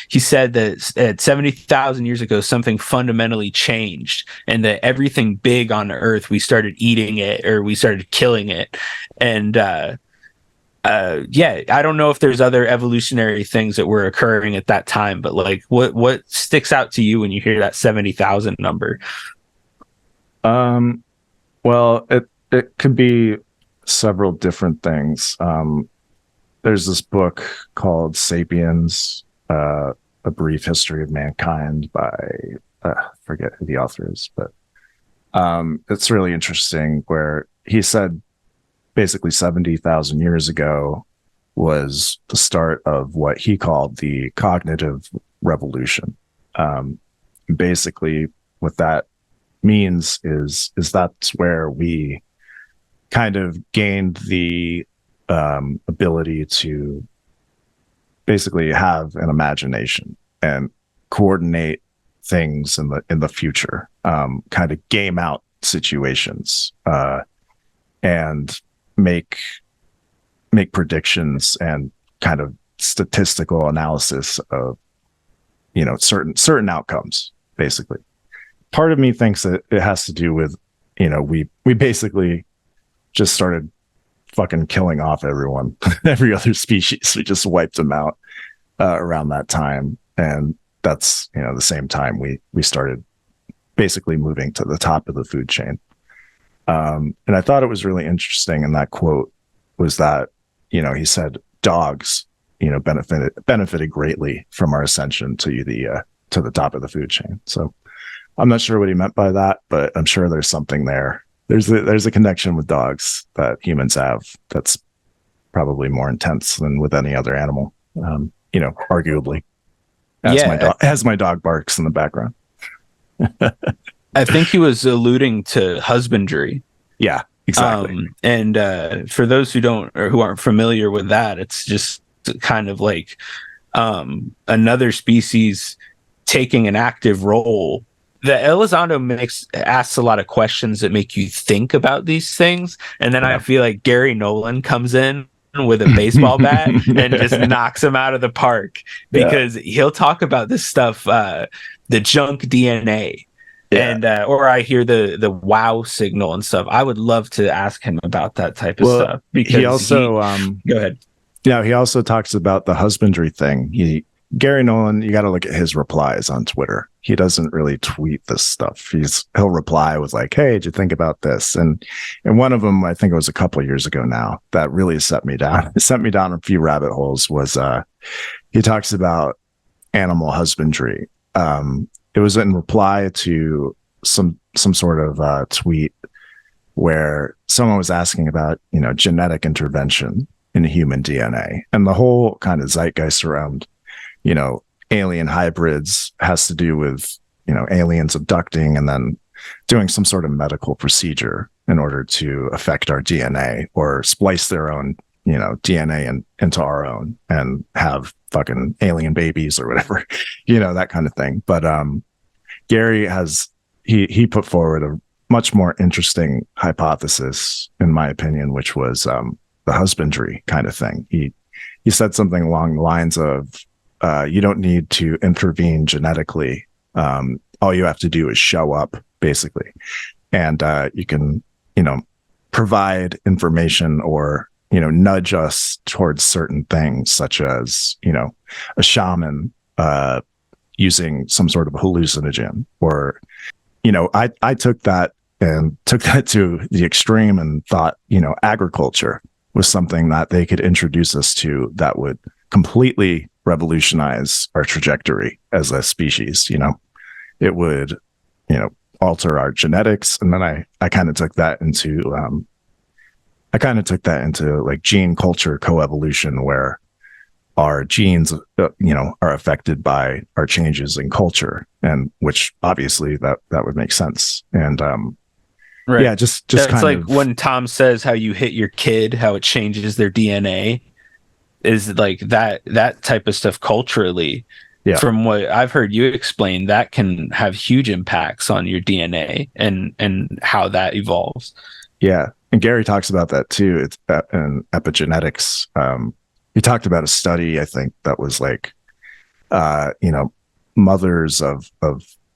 he said that at 70,000 years ago, something fundamentally changed, and that everything big on Earth, we started eating it or we started killing it. And I don't know if there's other evolutionary things that were occurring at that time, but like, what sticks out to you when you hear that 70,000 number? Well, it could be several different things. There's this book called Sapiens, A Brief History of Mankind by, I forget who the author is, but it's really interesting, where he said basically 70,000 years ago was the start of what he called the cognitive revolution. Basically, what that means is that's where we kind of gained the ability to basically have an imagination and coordinate things in the future, kind of game out situations, and make predictions and kind of statistical analysis of certain outcomes. Basically, part of me thinks that it has to do with we basically just started fucking killing off everyone, every other species. We just wiped them out around that time, and that's the same time we started basically moving to the top of the food chain. And I thought it was really interesting in that quote was that he said dogs benefited greatly from our ascension to the top of the food chain. So I'm not sure what he meant by that, but I'm sure there's something there. There's a connection with dogs that humans have that's probably more intense than with any other animal, arguably, as my dog barks in the background. I think he was alluding to husbandry. Yeah, exactly. And for those who aren't familiar with that, it's just kind of like another species taking an active role. The Elizondo asks a lot of questions that make you think about these things, and then I feel like Gary Nolan comes in with a baseball bat and just knocks him out of the park, because he'll talk about this stuff, the junk DNA, and or I hear the wow signal and stuff. I would love to ask him about that type of stuff, because he also go ahead. Yeah, he also talks about the husbandry thing. Gary Nolan, you got to look at his replies on Twitter. He doesn't really tweet this stuff. He'll reply with like, "Hey, did you think about this?" And one of them, I think it was a couple of years ago now, that really set me down. It sent me down a few rabbit holes. Was he talks about animal husbandry. It was in reply to some sort of tweet where someone was asking about, genetic intervention in human DNA, and the whole kind of zeitgeist around, alien hybrids has to do with, aliens abducting and then doing some sort of medical procedure in order to affect our DNA or splice their own, DNA into our own and have fucking alien babies or whatever, that kind of thing. But Gary he put forward a much more interesting hypothesis, in my opinion, which was the husbandry kind of thing. He said something along the lines of, you don't need to intervene genetically. All you have to do is show up, basically. And you can, provide information or, nudge us towards certain things, such as, a shaman using some sort of hallucinogen. Or, I took that to the extreme and thought, agriculture was something that they could introduce us to that would completely revolutionize our trajectory as a species. It would, alter our genetics. And then I kind of took that into like gene culture coevolution, where our genes, are affected by our changes in culture, and which obviously that would make sense. And right. Yeah, just that's kind like of when Tom says how you hit your kid, how it changes their DNA, is like that type of stuff culturally. Yeah. From what I've heard you explain, that can have huge impacts on your DNA and how that evolves. Yeah. And Gary talks about that too. It's in epigenetics. He talked about a study, I think, that was like, mothers of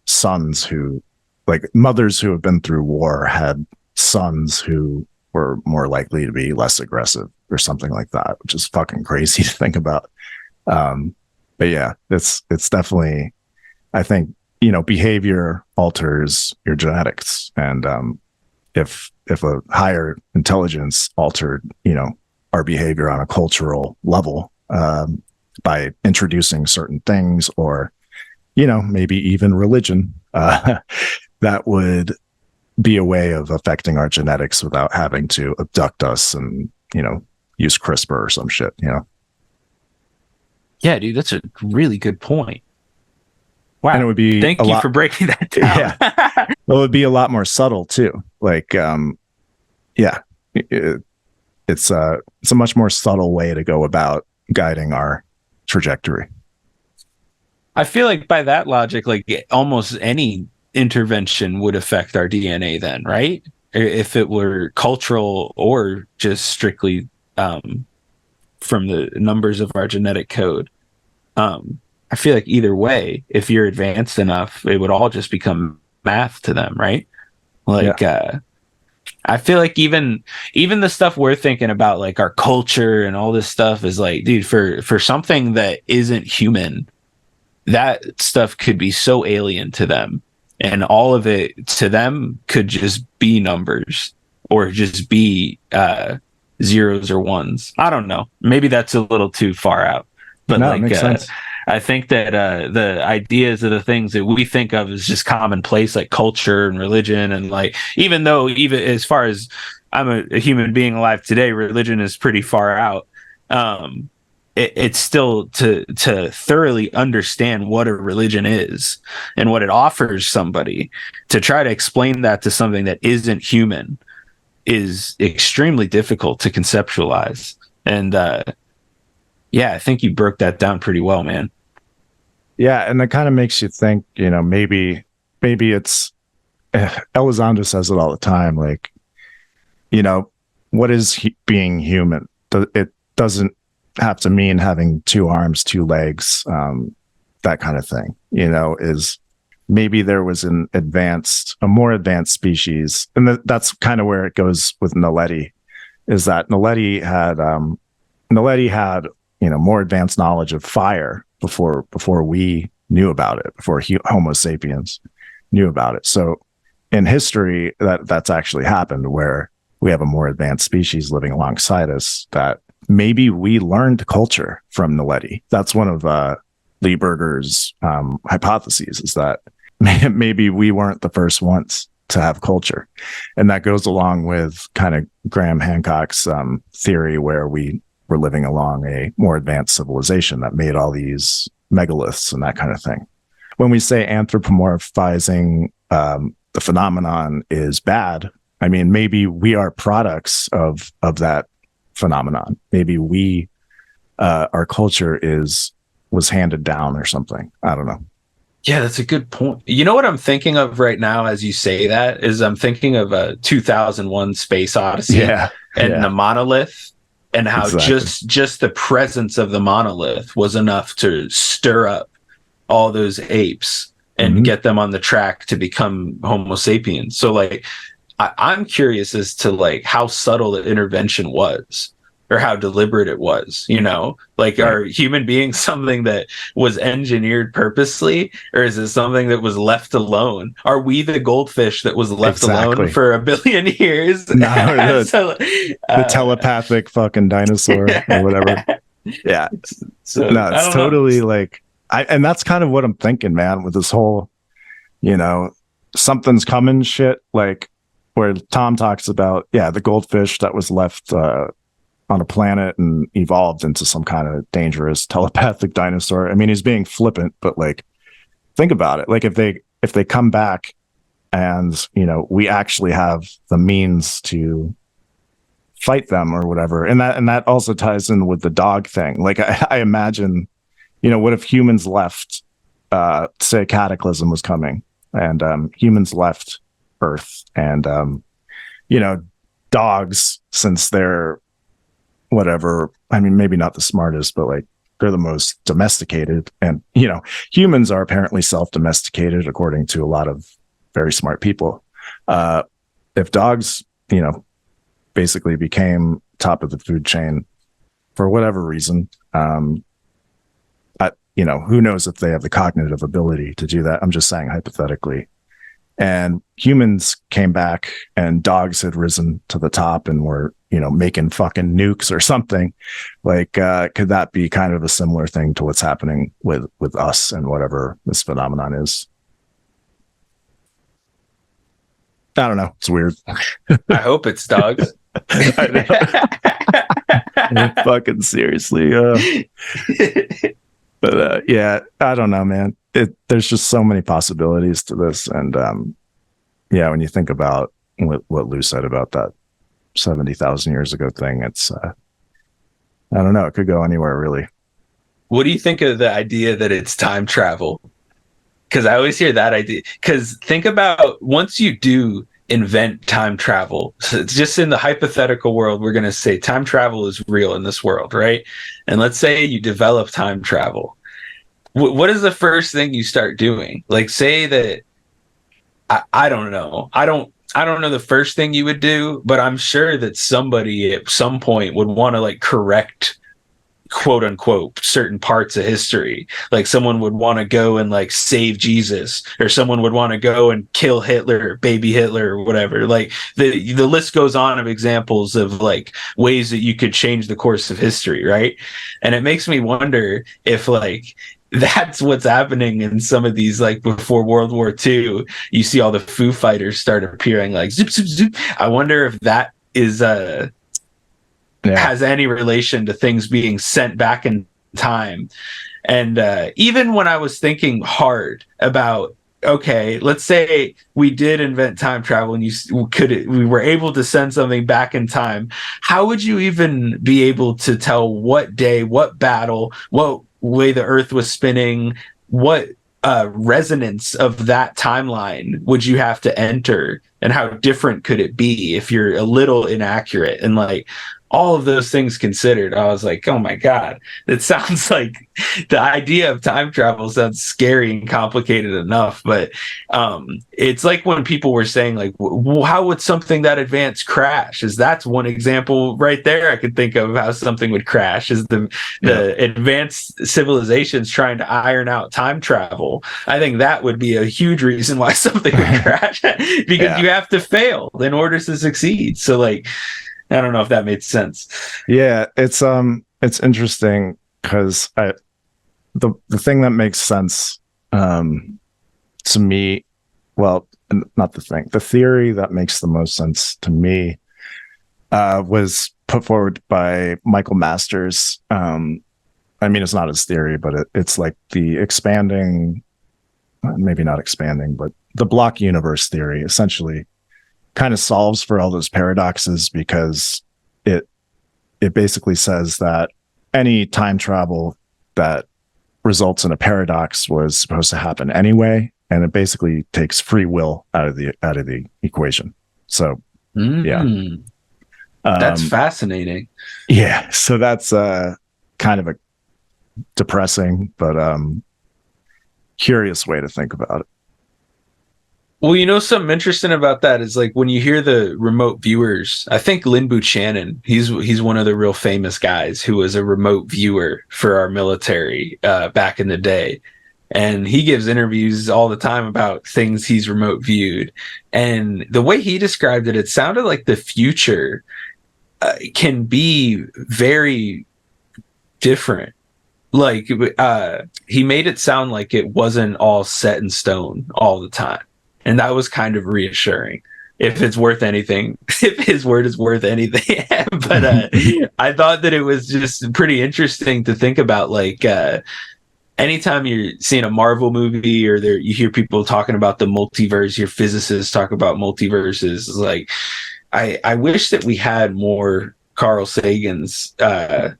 sons who, like mothers who have been through war had sons who were more likely to be less aggressive or something like that, which is fucking crazy to think about. But yeah, it's definitely, I think, behavior alters your genetics. And if a higher intelligence altered, our behavior on a cultural level by introducing certain things, or, maybe even religion, that would be a way of affecting our genetics without having to abduct us and, use CRISPR or some shit, Yeah, dude, that's a really good point. Wow. And it would be thank you for breaking that down. Yeah. Well, it would be a lot more subtle too. Like, it's a much more subtle way to go about guiding our trajectory. I feel like by that logic, like almost any intervention would affect our DNA then, right? If it were cultural or just strictly from the numbers of our genetic code. I feel like either way, if you're advanced enough, it would all just become math to them, right? Like, I feel like even the stuff we're thinking about, like our culture and all this stuff, is like, dude, for something that isn't human, that stuff could be so alien to them, and all of it to them could just be numbers or just be zeros or ones. I don't know. Maybe that's a little too far out, but no, it makes sense. I think that the ideas of the things that we think of as just commonplace, like culture and religion, and like, even as far as I'm a human being alive today, religion is pretty far out. It's still to thoroughly understand what a religion is and what it offers somebody, to try to explain that to something that isn't human is extremely difficult to conceptualize. And I think you broke that down pretty well, man. Yeah, and it kind of makes you think, maybe it's Elizondo says it all the time, like, what is being human? It doesn't have to mean having 2 arms, 2 legs, that kind of thing. Is maybe there was a more advanced species, and that's kind of where it goes with Naledi, is that Naledi had more advanced knowledge of fire before we knew about it, before Homo sapiens knew about it. So in history, that's actually happened, where we have a more advanced species living alongside us, that maybe we learned culture from Naledi. That's one of Lee Berger's hypotheses, is that maybe we weren't the first ones to have culture. And that goes along with kind of Graham Hancock's theory, where we were living along a more advanced civilization that made all these megaliths and that kind of thing. When we say anthropomorphizing the phenomenon is bad, I mean, maybe we are products of that phenomenon. Maybe we our culture was handed down or something. I don't know. Yeah, that's a good point. You know what I'm thinking of right now as you say that is I'm thinking of a 2001 Space Odyssey and the monolith, and how just the presence of the monolith was enough to stir up all those apes and get them on the track to become Homo sapiens. So like, I'm curious as to like how subtle the intervention was, or how deliberate it was, you know, like, are human beings something that was engineered purposely, or is it something that was left alone? Are we the goldfish that was left alone for a billion years? No, the telepathic fucking dinosaur or whatever. Yeah. So, no, it's totally like, and that's kind of what I'm thinking, man, with this whole, you know, something's coming shit, like where Tom talks about, the goldfish that was left on a planet and evolved into some kind of dangerous telepathic dinosaur. I mean, he's being flippant, but like, think about it. Like if they come back and, you know, we actually have the means to fight them or whatever. And that also ties in with the dog thing. Like I imagine, you know, what if humans left, say a cataclysm was coming, and humans left Earth, and, you know, dogs, since they're whatever, I mean, maybe not the smartest, but like they're the most domesticated, and, you know, humans are apparently self-domesticated according to a lot of very smart people. If dogs, you know, basically became top of the food chain for whatever reason, you know, who knows if they have the cognitive ability to do that. I'm just saying hypothetically. And humans came back and dogs had risen to the top and were, you know, making fucking nukes or something. Like, could that be kind of a similar thing to what's happening with us and whatever this phenomenon is? I don't know. It's weird. I hope it's dogs. Fucking seriously. But yeah, I don't know, man. There's just so many possibilities to this. And yeah, when you think about what Lou said about that 70,000 years ago thing, it's, I don't know, it could go anywhere, really. What do you think of the idea that it's time travel? Because I always hear that idea. Because think about, once you do invent time travel, so just in the hypothetical world, we're going to say time travel is real in this world, right? And let's say you develop time travel. What is the first thing you start doing? Like, say that, I don't know. I don't know the first thing you would do, but I'm sure that somebody at some point would want to like correct, quote unquote, certain parts of history. Like someone would want to go and like save Jesus, or someone would want to go and kill Hitler, baby Hitler, or whatever. Like the list goes on of examples of like ways that you could change the course of history, right? And it makes me wonder if like that's what's happening in some of these, like before World War II, you see all the Foo Fighters start appearing like zip, zip, zip. I wonder if that is has any relation to things being sent back in time. And even when I was thinking hard about, okay, let's say we did invent time travel and we were able to send something back in time, how would you even be able to tell what day, what battle, what way the earth was spinning, what resonance of that timeline would you have to enter, and how different could it be if you're a little inaccurate? And like all of those things considered, I was like, oh my God, it sounds like the idea of time travel sounds scary and complicated enough. But it's like when people were saying, like, how would something that advanced crash? Is that's one example right there I could think of how something would crash, is the advanced civilizations trying to iron out time travel. I think that would be a huge reason why something would crash, because you have to fail in order to succeed. So, like, I don't know if that made sense. Yeah, it's interesting because the thing that makes sense to me, well, not the theory that makes the most sense to me was put forward by Michael Masters. I mean, it's not his theory, but it's like the expanding, maybe not expanding, but the block universe theory essentially kind of solves for all those paradoxes, because it basically says that any time travel that results in a paradox was supposed to happen anyway, and it basically takes free will out of the equation. So that's fascinating. Yeah, so that's kind of a depressing but curious way to think about it. Well, you know, something interesting about that is, like, when you hear the remote viewers, I think Lynn Buchanan, he's one of the real famous guys who was a remote viewer for our military back in the day. And he gives interviews all the time about things he's remote viewed. And the way he described it, it sounded like the future can be very different. Like, he made it sound like it wasn't all set in stone all the time. And that was kind of reassuring, if it's worth anything, if his word is worth anything. But I thought that it was just pretty interesting to think about, like, anytime you're seeing a Marvel movie or you hear people talking about the multiverse, your physicists talk about multiverses. Like, I wish that we had more Carl Sagan's that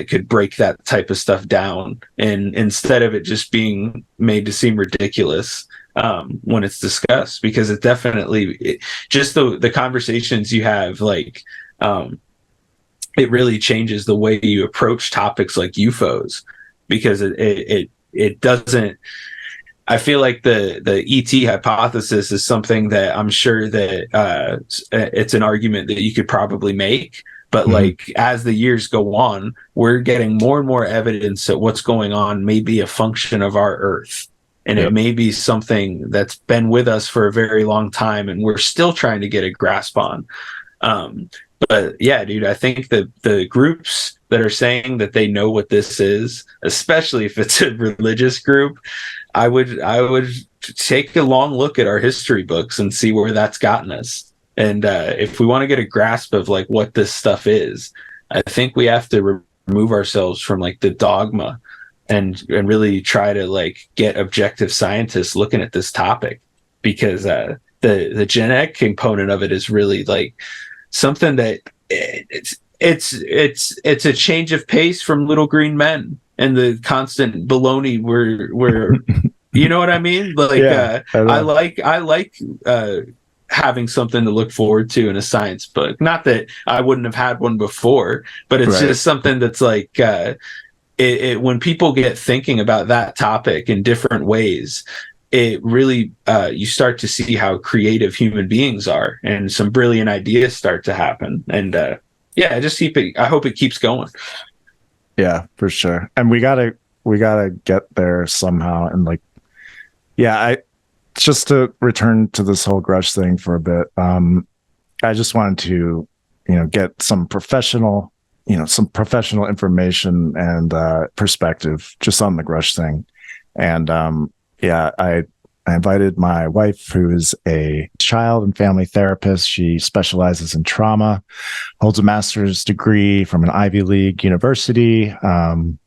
could break that type of stuff down, and instead of it just being made to seem ridiculous when it's discussed, because it definitely just the conversations you have, like, it really changes the way you approach topics like UFOs, because it doesn't. I feel like the ET hypothesis is something that I'm sure that it's an argument that you could probably make. But like, as the years go on, we're getting more and more evidence that what's going on may be a function of our Earth. And it may be something that's been with us for a very long time, and we're still trying to get a grasp on. But yeah, dude, I think that the groups that are saying that they know what this is, especially if it's a religious group, I would take a long look at our history books and see where that's gotten us. And if we want to get a grasp of, like, what this stuff is, I think we have to remove ourselves from, like, the dogma and really try to, like, get objective scientists looking at this topic, because the genetic component of it is really, like, something that it's a change of pace from Little Green Men and the constant baloney we're you know what I mean? Like, I like having something to look forward to in a science book. Not that I wouldn't have had one before, but it's just something that's like, when people get thinking about that topic in different ways, it really, you start to see how creative human beings are, and some brilliant ideas start to happen. And I hope it keeps going. Yeah, for sure. And we gotta get there somehow. And, like, just to return to this whole Grush thing for a bit, I just wanted to, get some professional information and perspective just on the Grush thing. And I invited my wife, who is a child and family therapist. She specializes in trauma, holds a master's degree from an Ivy League university.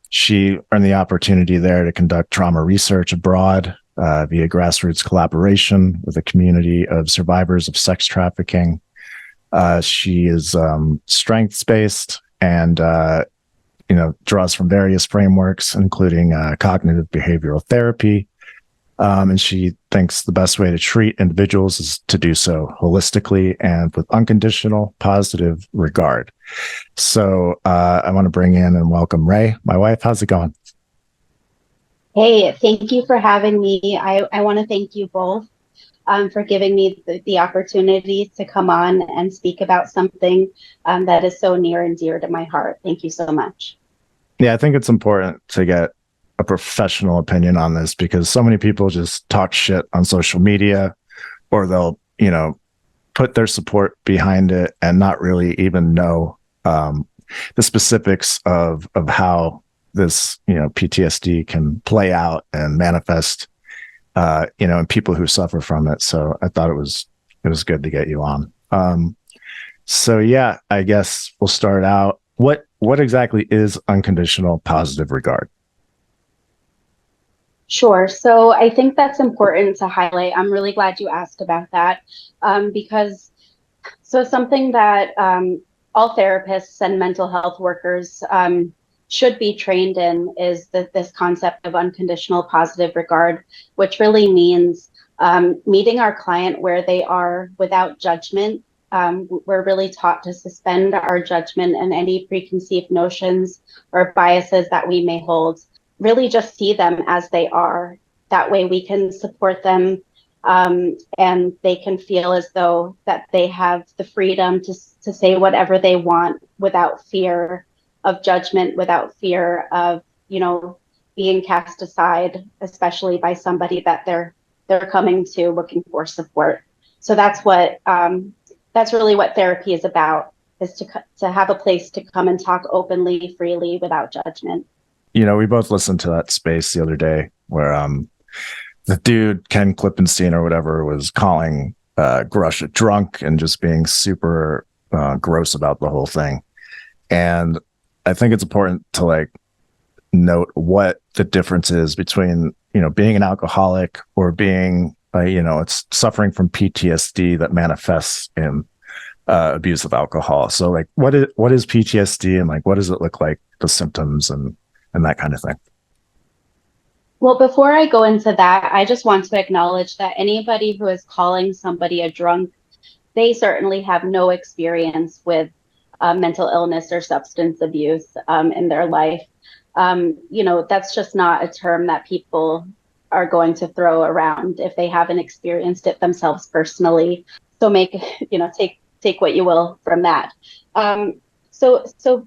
She earned the opportunity there to conduct trauma research abroad via grassroots collaboration with a community of survivors of sex trafficking. She is strengths-based and draws from various frameworks, including cognitive behavioral therapy. And she thinks the best way to treat individuals is to do so holistically and with unconditional positive regard. So I want to bring in and welcome Ray, my wife. How's it going? Hey, thank you for having me. I want to thank you both for giving me the opportunity to come on and speak about something that is so near and dear to my heart. Thank you so much. Yeah, I think it's important to get a professional opinion on this because so many people just talk shit on social media, or they'll, put their support behind it and not really even know the specifics of how this, PTSD can play out and manifest, in people who suffer from it. So I thought it was good to get you on. So yeah, I guess we'll start out. What exactly is unconditional positive regard? Sure. So I think that's important to highlight. I'm really glad you asked about that because something that all therapists and mental health workers should be trained in is this concept of unconditional positive regard, which really means meeting our client where they are without judgment. We're really taught to suspend our judgment and any preconceived notions or biases that we may hold. Really just see them as they are. That way we can support them and they can feel as though that they have the freedom to say whatever they want without fear of judgment, without fear of, being cast aside, especially by somebody that they're coming to looking for support. So that's really what therapy is about, is to have a place to come and talk openly, freely, without judgment. We both listened to that space the other day where the dude, Ken Klippenstein or whatever, was calling Grush a drunk and just being super gross about the whole thing. And I think it's important to note what the difference is between, being an alcoholic or being, it's suffering from PTSD that manifests in abuse of alcohol. So what is PTSD and what does it look like, the symptoms and that kind of thing? Well, before I go into that, I just want to acknowledge that anybody who is calling somebody a drunk, they certainly have no experience with mental illness or substance abuse in their life. That's just not a term that people are going to throw around if they haven't experienced it themselves personally. So take what you will from that. So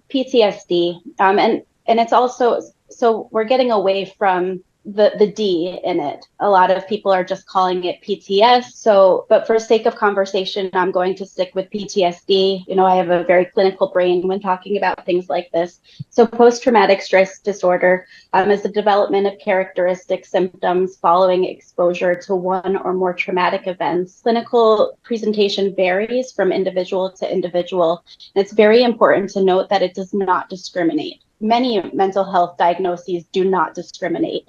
PTSD, and it's also, so we're getting away from the D in it. A lot of people are just calling it PTS. But for sake of conversation, I'm going to stick with PTSD. I have a very clinical brain when talking about things like this. So post-traumatic stress disorder is the development of characteristic symptoms following exposure to one or more traumatic events. Clinical presentation varies from individual to individual. And it's very important to note that it does not discriminate. Many mental health diagnoses do not discriminate.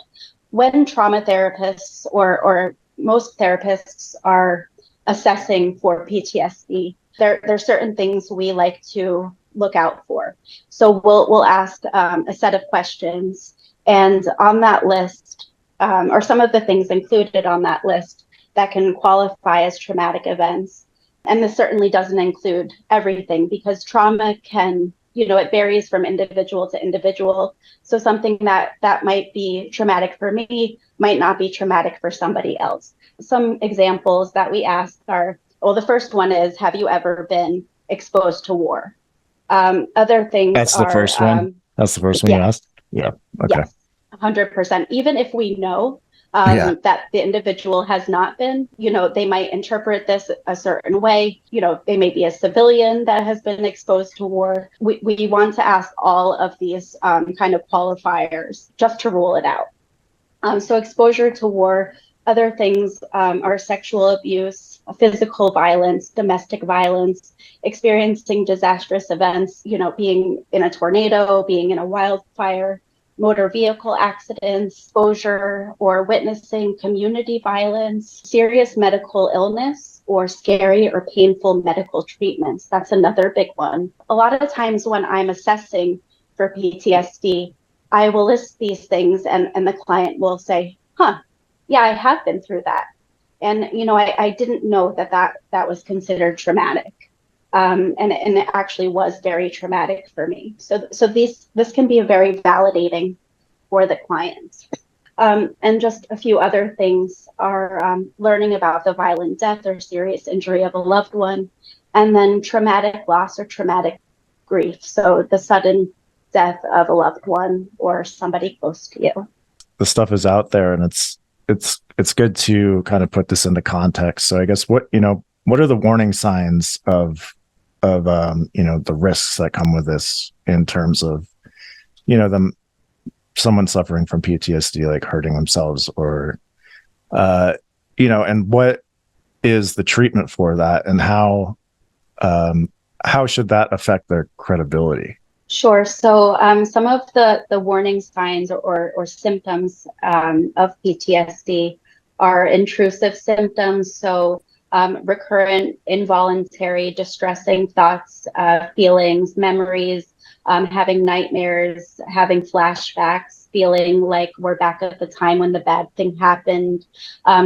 When trauma therapists or most therapists are assessing for PTSD, there are certain things we like to look out for. So we'll ask a set of questions, and on that list, or some of the things included on that list that can qualify as traumatic events. And this certainly doesn't include everything, because trauma can, it varies from individual to individual. So something that might be traumatic for me might not be traumatic for somebody else. Some examples that we ask are, well, the first one is, have you ever been exposed to war? Other things That's the first one. That's the first one you asked? Yeah. Okay. Yes, 100%. Even if we know that the individual has not been, they might interpret this a certain way. They may be a civilian that has been exposed to war. We want to ask all of these kind of qualifiers just to rule it out. So exposure to war, other things are sexual abuse, physical violence, domestic violence, experiencing disastrous events, being in a tornado, being in a wildfire, motor vehicle accidents, exposure or witnessing community violence, serious medical illness, or scary or painful medical treatments. That's another big one. A lot of times when I'm assessing for PTSD, I will list these things and the client will say, yeah, I have been through that. And, I didn't know that was considered traumatic. And it actually was very traumatic for me. So this can be very validating for the clients. And just a few other things are learning about the violent death or serious injury of a loved one, and then traumatic loss or traumatic grief. So the sudden death of a loved one or somebody close to you. The stuff is out there, and it's good to kind of put this into context. So I guess what are the warning signs of the risks that come with this in terms of someone suffering from PTSD, like hurting themselves, or and what is the treatment for that, and how should that affect their credibility? Sure. So some of the warning signs or symptoms of PTSD are intrusive symptoms. So recurrent, involuntary, distressing thoughts, feelings, memories, having nightmares, having flashbacks, feeling like we're back at the time when the bad thing happened.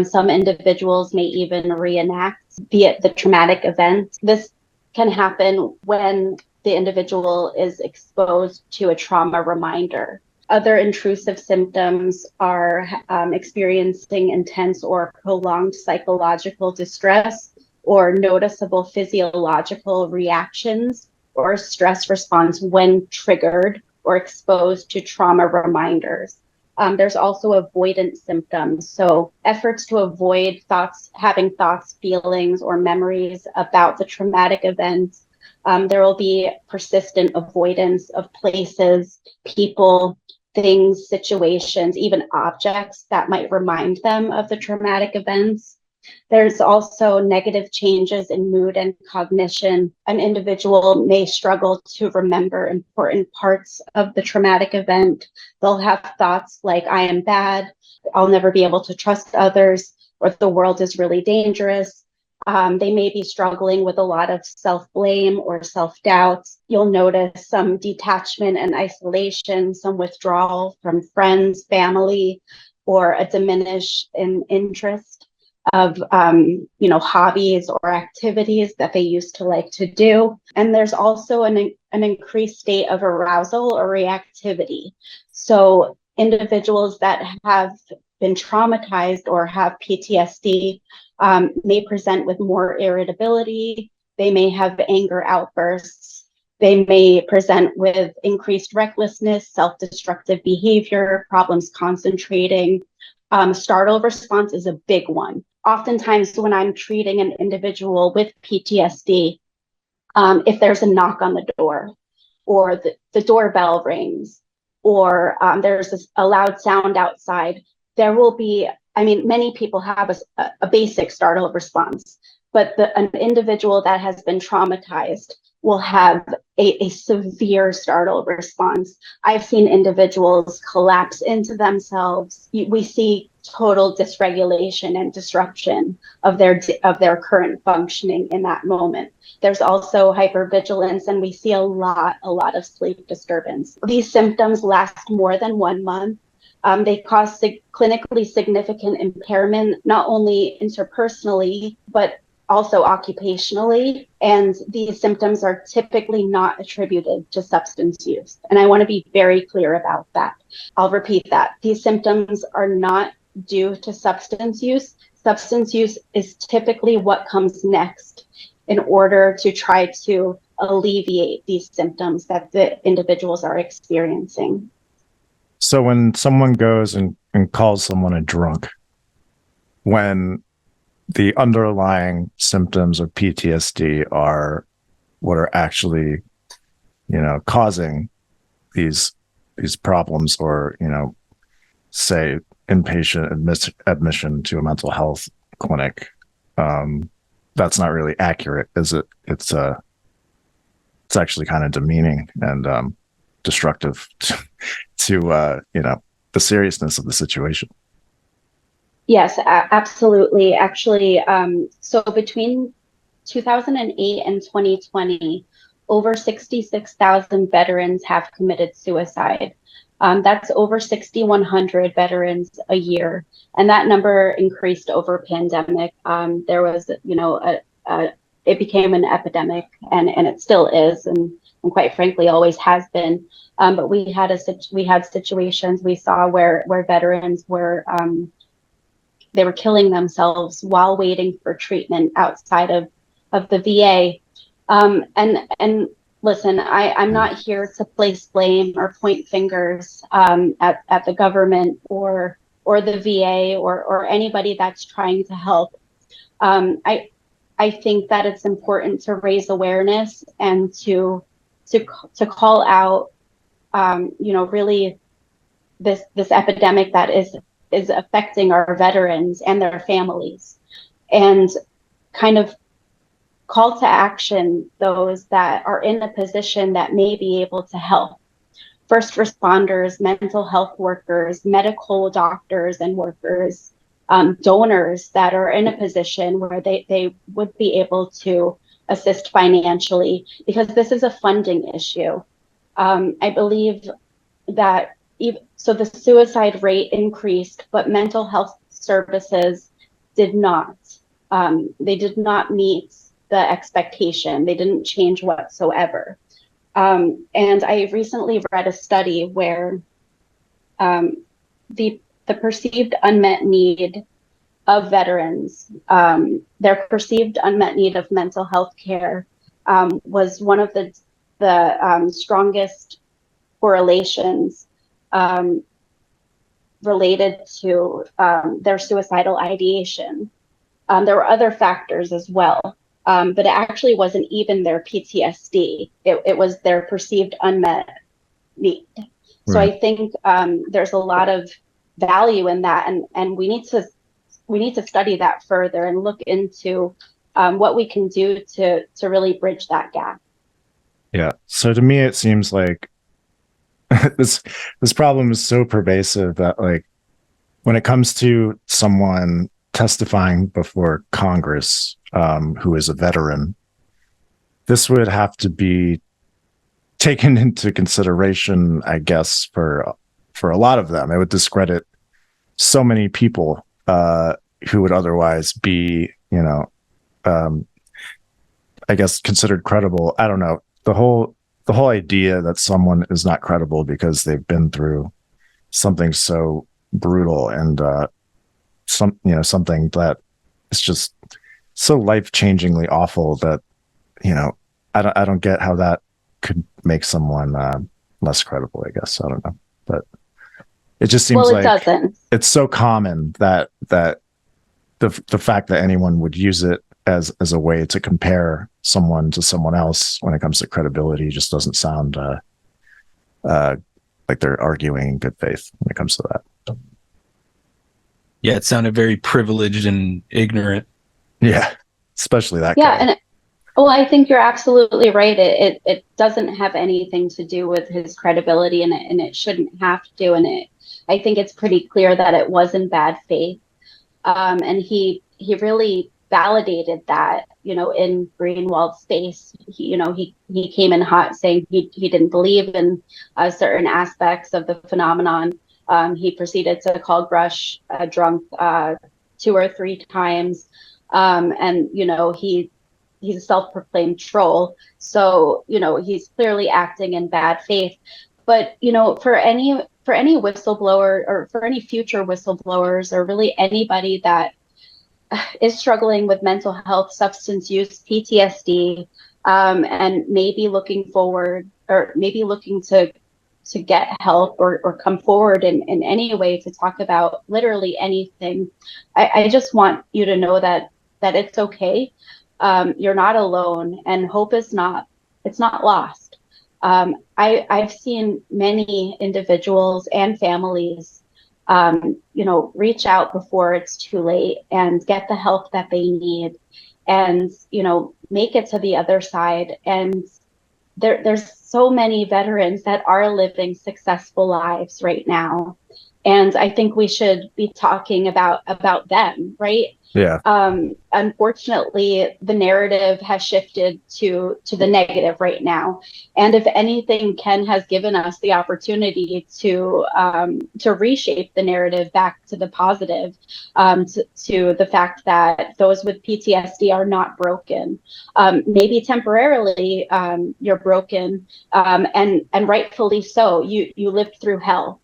Some individuals may even reenact the traumatic event. This can happen when the individual is exposed to a trauma reminder. Other intrusive symptoms are experiencing intense or prolonged psychological distress, or noticeable physiological reactions or stress response when triggered or exposed to trauma reminders. There's also avoidant symptoms. So efforts to avoid having thoughts, feelings, or memories about the traumatic event. There will be persistent avoidance of places, people, things, situations, even objects that might remind them of the traumatic events. There's also negative changes in mood and cognition. An individual may struggle to remember important parts of the traumatic event. They'll have thoughts like, I am bad, I'll never be able to trust others, or the world is really dangerous. They may be struggling with a lot of self-blame or self-doubt. You'll notice some detachment and isolation, some withdrawal from friends, family, or a diminish in interest of hobbies or activities that they used to like to do. And there's also an increased state of arousal or reactivity. So individuals that have been traumatized or have PTSD may present with more irritability. They may have anger outbursts. They may present with increased recklessness, self-destructive behavior, problems concentrating. Startle response is a big one. Oftentimes when I'm treating an individual with PTSD, if there's a knock on the door, or the doorbell rings, or there's a loud sound outside, there will be, many people have a basic startle response, but an individual that has been traumatized will have a severe startle response. I've seen individuals collapse into themselves. We see total dysregulation and disruption of their current functioning in that moment. There's also hypervigilance, and we see a lot of sleep disturbance. These symptoms last more than 1 month. They cause clinically significant impairment, not only interpersonally, but also occupationally. And these symptoms are typically not attributed to substance use. And I want to be very clear about that. I'll repeat that. These symptoms are not due to substance use. Substance use is typically what comes next in order to try to alleviate these symptoms that the individuals are experiencing. So when someone goes and calls someone a drunk, when the underlying symptoms of PTSD are what are actually, causing these problems, or, say inpatient admission to a mental health clinic, that's not really accurate, is it? It's actually kind of demeaning and destructive to the seriousness of the situation. Yes, absolutely. Actually, so between 2008 and 2020, over 66,000 veterans have committed suicide. That's over 6,100 veterans a year, and that number increased over pandemic. There was, it became an epidemic, and it still is, and quite frankly, always has been. But we had situations we saw where veterans were they were killing themselves while waiting for treatment outside of the VA. And listen, I'm not here to place blame or point fingers at the government or the VA or anybody that's trying to help. I think that it's important to raise awareness and to call out, really this epidemic that is affecting our veterans and their families, and kind of call to action those that are in a position that may be able to help. First responders, mental health workers, medical doctors and workers, donors that are in a position where they would be able to assist financially, because this is a funding issue. I believe that so the suicide rate increased, but mental health services did not. They did not meet the expectation. They didn't change whatsoever. And I recently read a study where the perceived unmet need of veterans, their perceived unmet need of mental health care, was one of the strongest correlations related to their suicidal ideation. There were other factors as well, but it actually wasn't even their PTSD. It was their perceived unmet need. So Right. I think there's a lot of value in that, and we need to study that further and look into what we can do to really bridge that gap. Yeah. So to me, it seems like this problem is so pervasive that, like, when it comes to someone testifying before Congress, who is a veteran, this would have to be taken into consideration, I guess, for a lot of them. It would discredit so many people who would otherwise be, I guess, considered credible. I don't know. The whole idea that someone is not credible because they've been through something so brutal and something that is just so life-changingly awful that, I don't get how that could make someone less credible, I guess. I don't know. But it just seems like doesn't. It's so common that the fact that anyone would use it as a way to compare someone to someone else when it comes to credibility just doesn't sound like they're arguing in good faith when it comes to that. Yeah, it sounded very privileged and ignorant. Yeah, especially that Yeah, guy. and well, I think you're absolutely right. It doesn't have anything to do with his credibility, and it shouldn't have to. And I think it's pretty clear that it was in bad faith. And he really validated that, in Greenwald space. He came in hot saying he didn't believe in certain aspects of the phenomenon. He proceeded to call Grush drunk 2 or 3 times, and he's a self-proclaimed troll. So he's clearly acting in bad faith. But for any whistleblower, or for any future whistleblowers, or really anybody that is struggling with mental health, substance use, PTSD, and maybe looking forward, or maybe looking to get help, or come forward in any way to talk about literally anything, I just want you to know that it's okay. You're not alone, and hope is not lost. I've seen many individuals and families, reach out before it's too late and get the help that they need, and make it to the other side. And there's so many veterans that are living successful lives right now, and I think we should be talking about them, right? Yeah. Unfortunately, the narrative has shifted to the negative right now. And if anything, Ken has given us the opportunity to reshape the narrative back to the positive, to the fact that those with PTSD are not broken. Maybe temporarily, you're broken, and rightfully so. You lived through hell.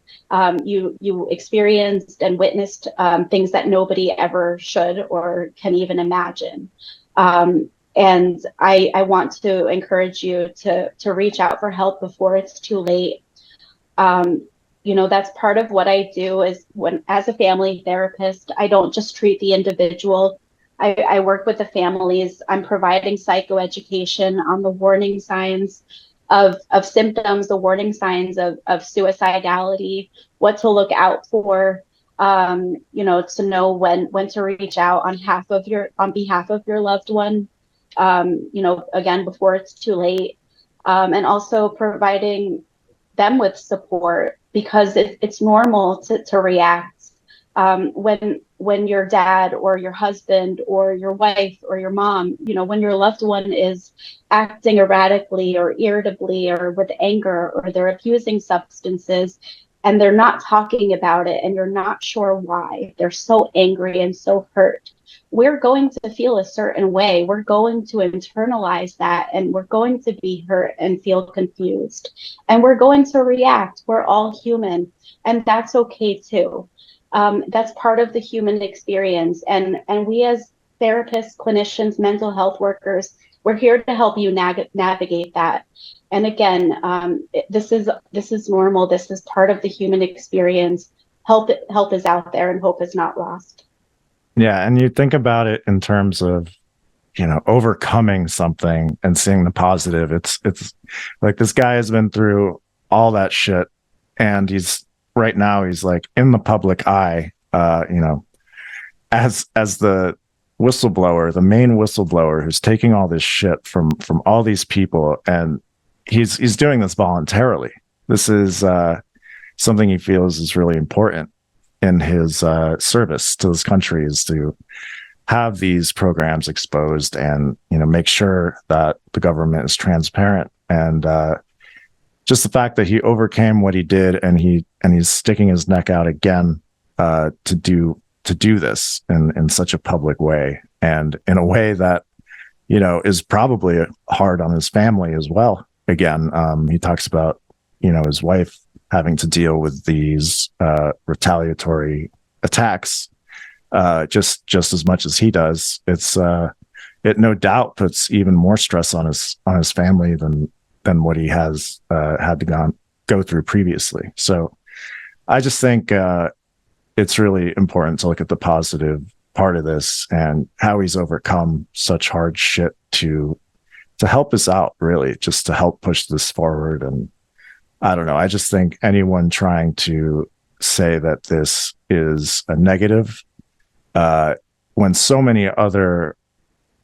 You experienced and witnessed things that nobody ever should or can even imagine. And I want to encourage you to reach out for help before it's too late. That's part of what I do is as a family therapist, I don't just treat the individual. I work with the families. I'm providing psychoeducation on the warning signs of symptoms, the warning signs of suicidality, what to look out for, to know when to reach out on behalf of your loved one, again, before it's too late. And also providing them with support, because it's normal to react when your dad or your husband or your wife or your mom, when your loved one is acting erratically or irritably or with anger, or they're abusing substances and they're not talking about it and you're not sure why. They're so angry and so hurt. We're going to feel a certain way. We're going to internalize that, and we're going to be hurt and feel confused. And we're going to react. We're all human, and that's okay too. That's part of the human experience. And we as therapists, clinicians, mental health workers, we're here to help you navigate that. And again, this is normal. This is part of the human experience. Help is out there, and hope is not lost. Yeah. And you think about it in terms of, overcoming something and seeing the positive. It's like this guy has been through all that shit, and he's like in the public eye, as the whistleblower, the main whistleblower who's taking all this shit from all these people, and he's doing this voluntarily. This is something he feels is really important in his service to this country, is to have these programs exposed and make sure that the government is transparent. And just the fact that he overcame what he did, and he's sticking his neck out again to do this in such a public way, and in a way that is probably hard on his family as well. Again, he talks about his wife having to deal with these retaliatory attacks just as much as he does. It no doubt puts even more stress on his family than what he has had to go through previously. So I just think it's really important to look at the positive part of this and how he's overcome such hard shit to help us out, really, just to help push this forward. And I don't know, I just think anyone trying to say that this is a negative, when so many other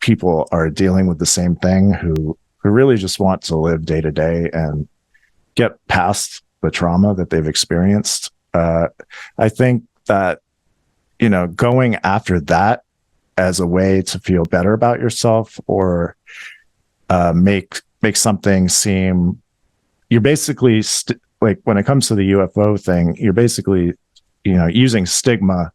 people are dealing with the same thing, who really just want to live day to day and get past the trauma that they've experienced. I think that, going after that as a way to feel better about yourself, or make something seem, you're basically like, when it comes to the UFO thing, you're basically, using stigma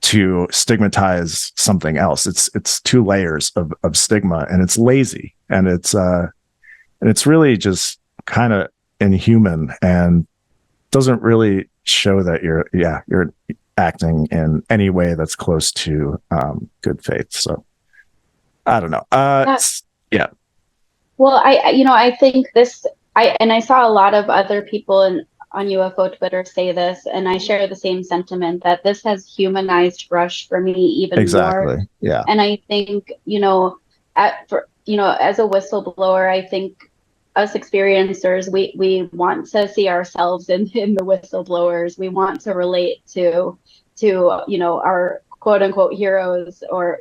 to stigmatize something else. It's two layers of stigma, and it's lazy, and it's really just kind of inhuman, and doesn't really show that you're acting in any way that's close to good faith. So I don't know. Yeah. Well, I think I saw a lot of other people on UFO Twitter say this, and I share the same sentiment, that this has humanized Rush for me even more. Yeah. And I think, as a whistleblower, I think us experiencers, we want to see ourselves in the whistleblowers. We want to relate to our quote unquote heroes, or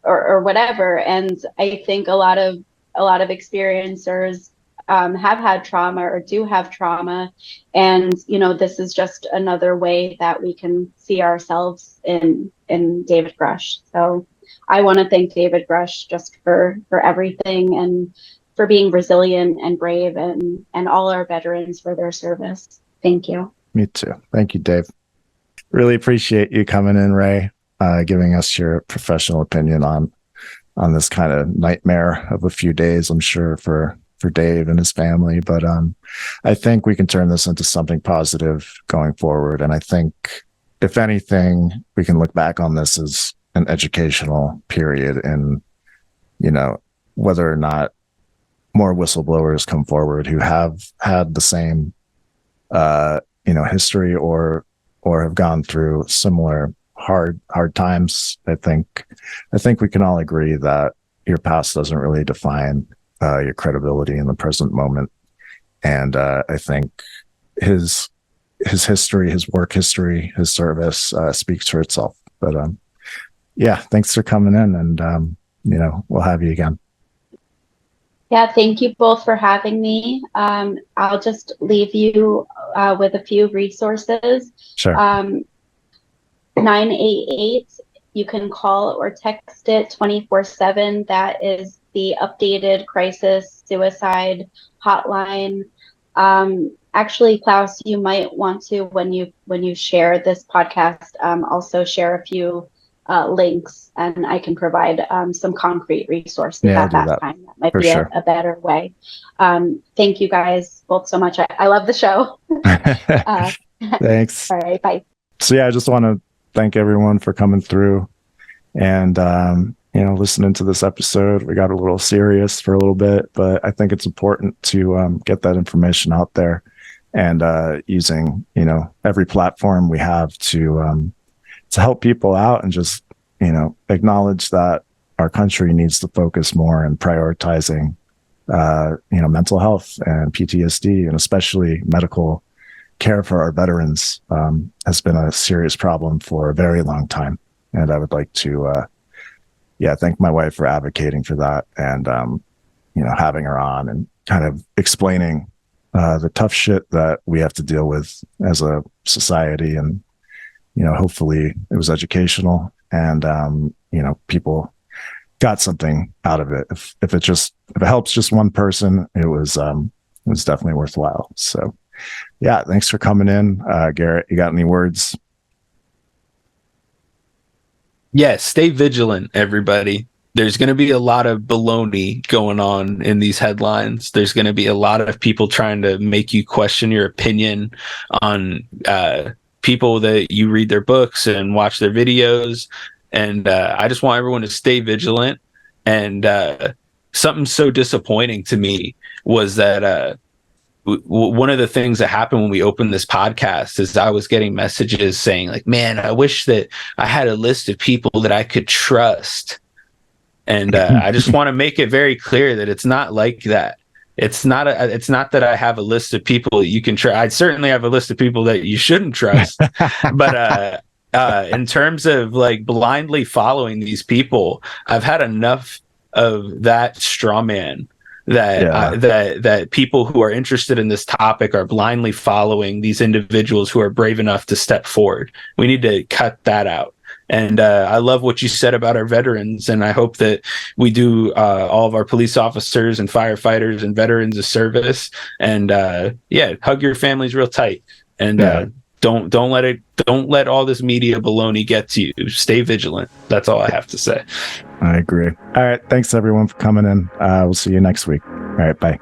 or whatever. And I think a lot of experiencers have had trauma or do have trauma. And, this is just another way that we can see ourselves in David Grush. So I want to thank David Grush just for everything, and for being resilient and brave, and all our veterans for their service. Thank you. Me too. Thank you, Dave. Really appreciate you coming in, Ray, giving us your professional opinion on this kind of nightmare of a few days, I'm sure, for Dave and his family. But I think we can turn this into something positive going forward. And I think, if anything, we can look back on this as an educational period, and, whether or not more whistleblowers come forward who have had the same, history or have gone through similar hard times. I think we can all agree that your past doesn't really define your credibility in the present moment. And I think his history, his work history, his service speaks for itself. But thanks for coming in, and we'll have you again. Yeah, thank you both for having me. I'll just leave you with a few resources. Sure. 988, you can call or text it 24/7. That is the updated crisis suicide hotline. Actually, Klaus, you might want to, when you share this podcast, also share a few links, and I can provide some concrete resources at that time. That might be a better way. Thank you guys both so much. I love the show. Thanks. All right, bye. So I just want to thank everyone for coming through and listening to this episode. We got a little serious for a little bit, but I think it's important to get that information out there, and using every platform we have to help people out, and just acknowledge that our country needs to focus more on prioritizing mental health and PTSD, and especially medical care for our veterans has been a serious problem for a very long time. And I would like to thank my wife for advocating for that, and having her on and kind of explaining the tough shit that we have to deal with as a society. And hopefully it was educational, and people got something out of it. If it helps just one person, it was definitely worthwhile. So thanks for coming in. Garrett, you got any words? Yes, stay vigilant, everybody. There's going to be a lot of baloney going on in these headlines. There's going to be a lot of people trying to make you question your opinion on people that you read their books and watch their videos. And I just want everyone to stay vigilant. And something so disappointing to me was that one of the things that happened when we opened this podcast is I was getting messages saying, like, man, I wish that I had a list of people that I could trust. And I just want to make it very clear that it's not like that. It's not that I have a list of people that you can trust. I certainly have a list of people that you shouldn't trust. But in terms of like blindly following these people, I've had enough of that straw man that people who are interested in this topic are blindly following these individuals who are brave enough to step forward. We need to cut that out. And I love what you said about our veterans, and I hope that we do all of our police officers and firefighters and veterans a service. And hug your families real tight, and don't let all this media baloney get to you. Stay vigilant. That's all I have to say. I agree. All right, thanks everyone for coming in. We'll see you next week. All right, bye.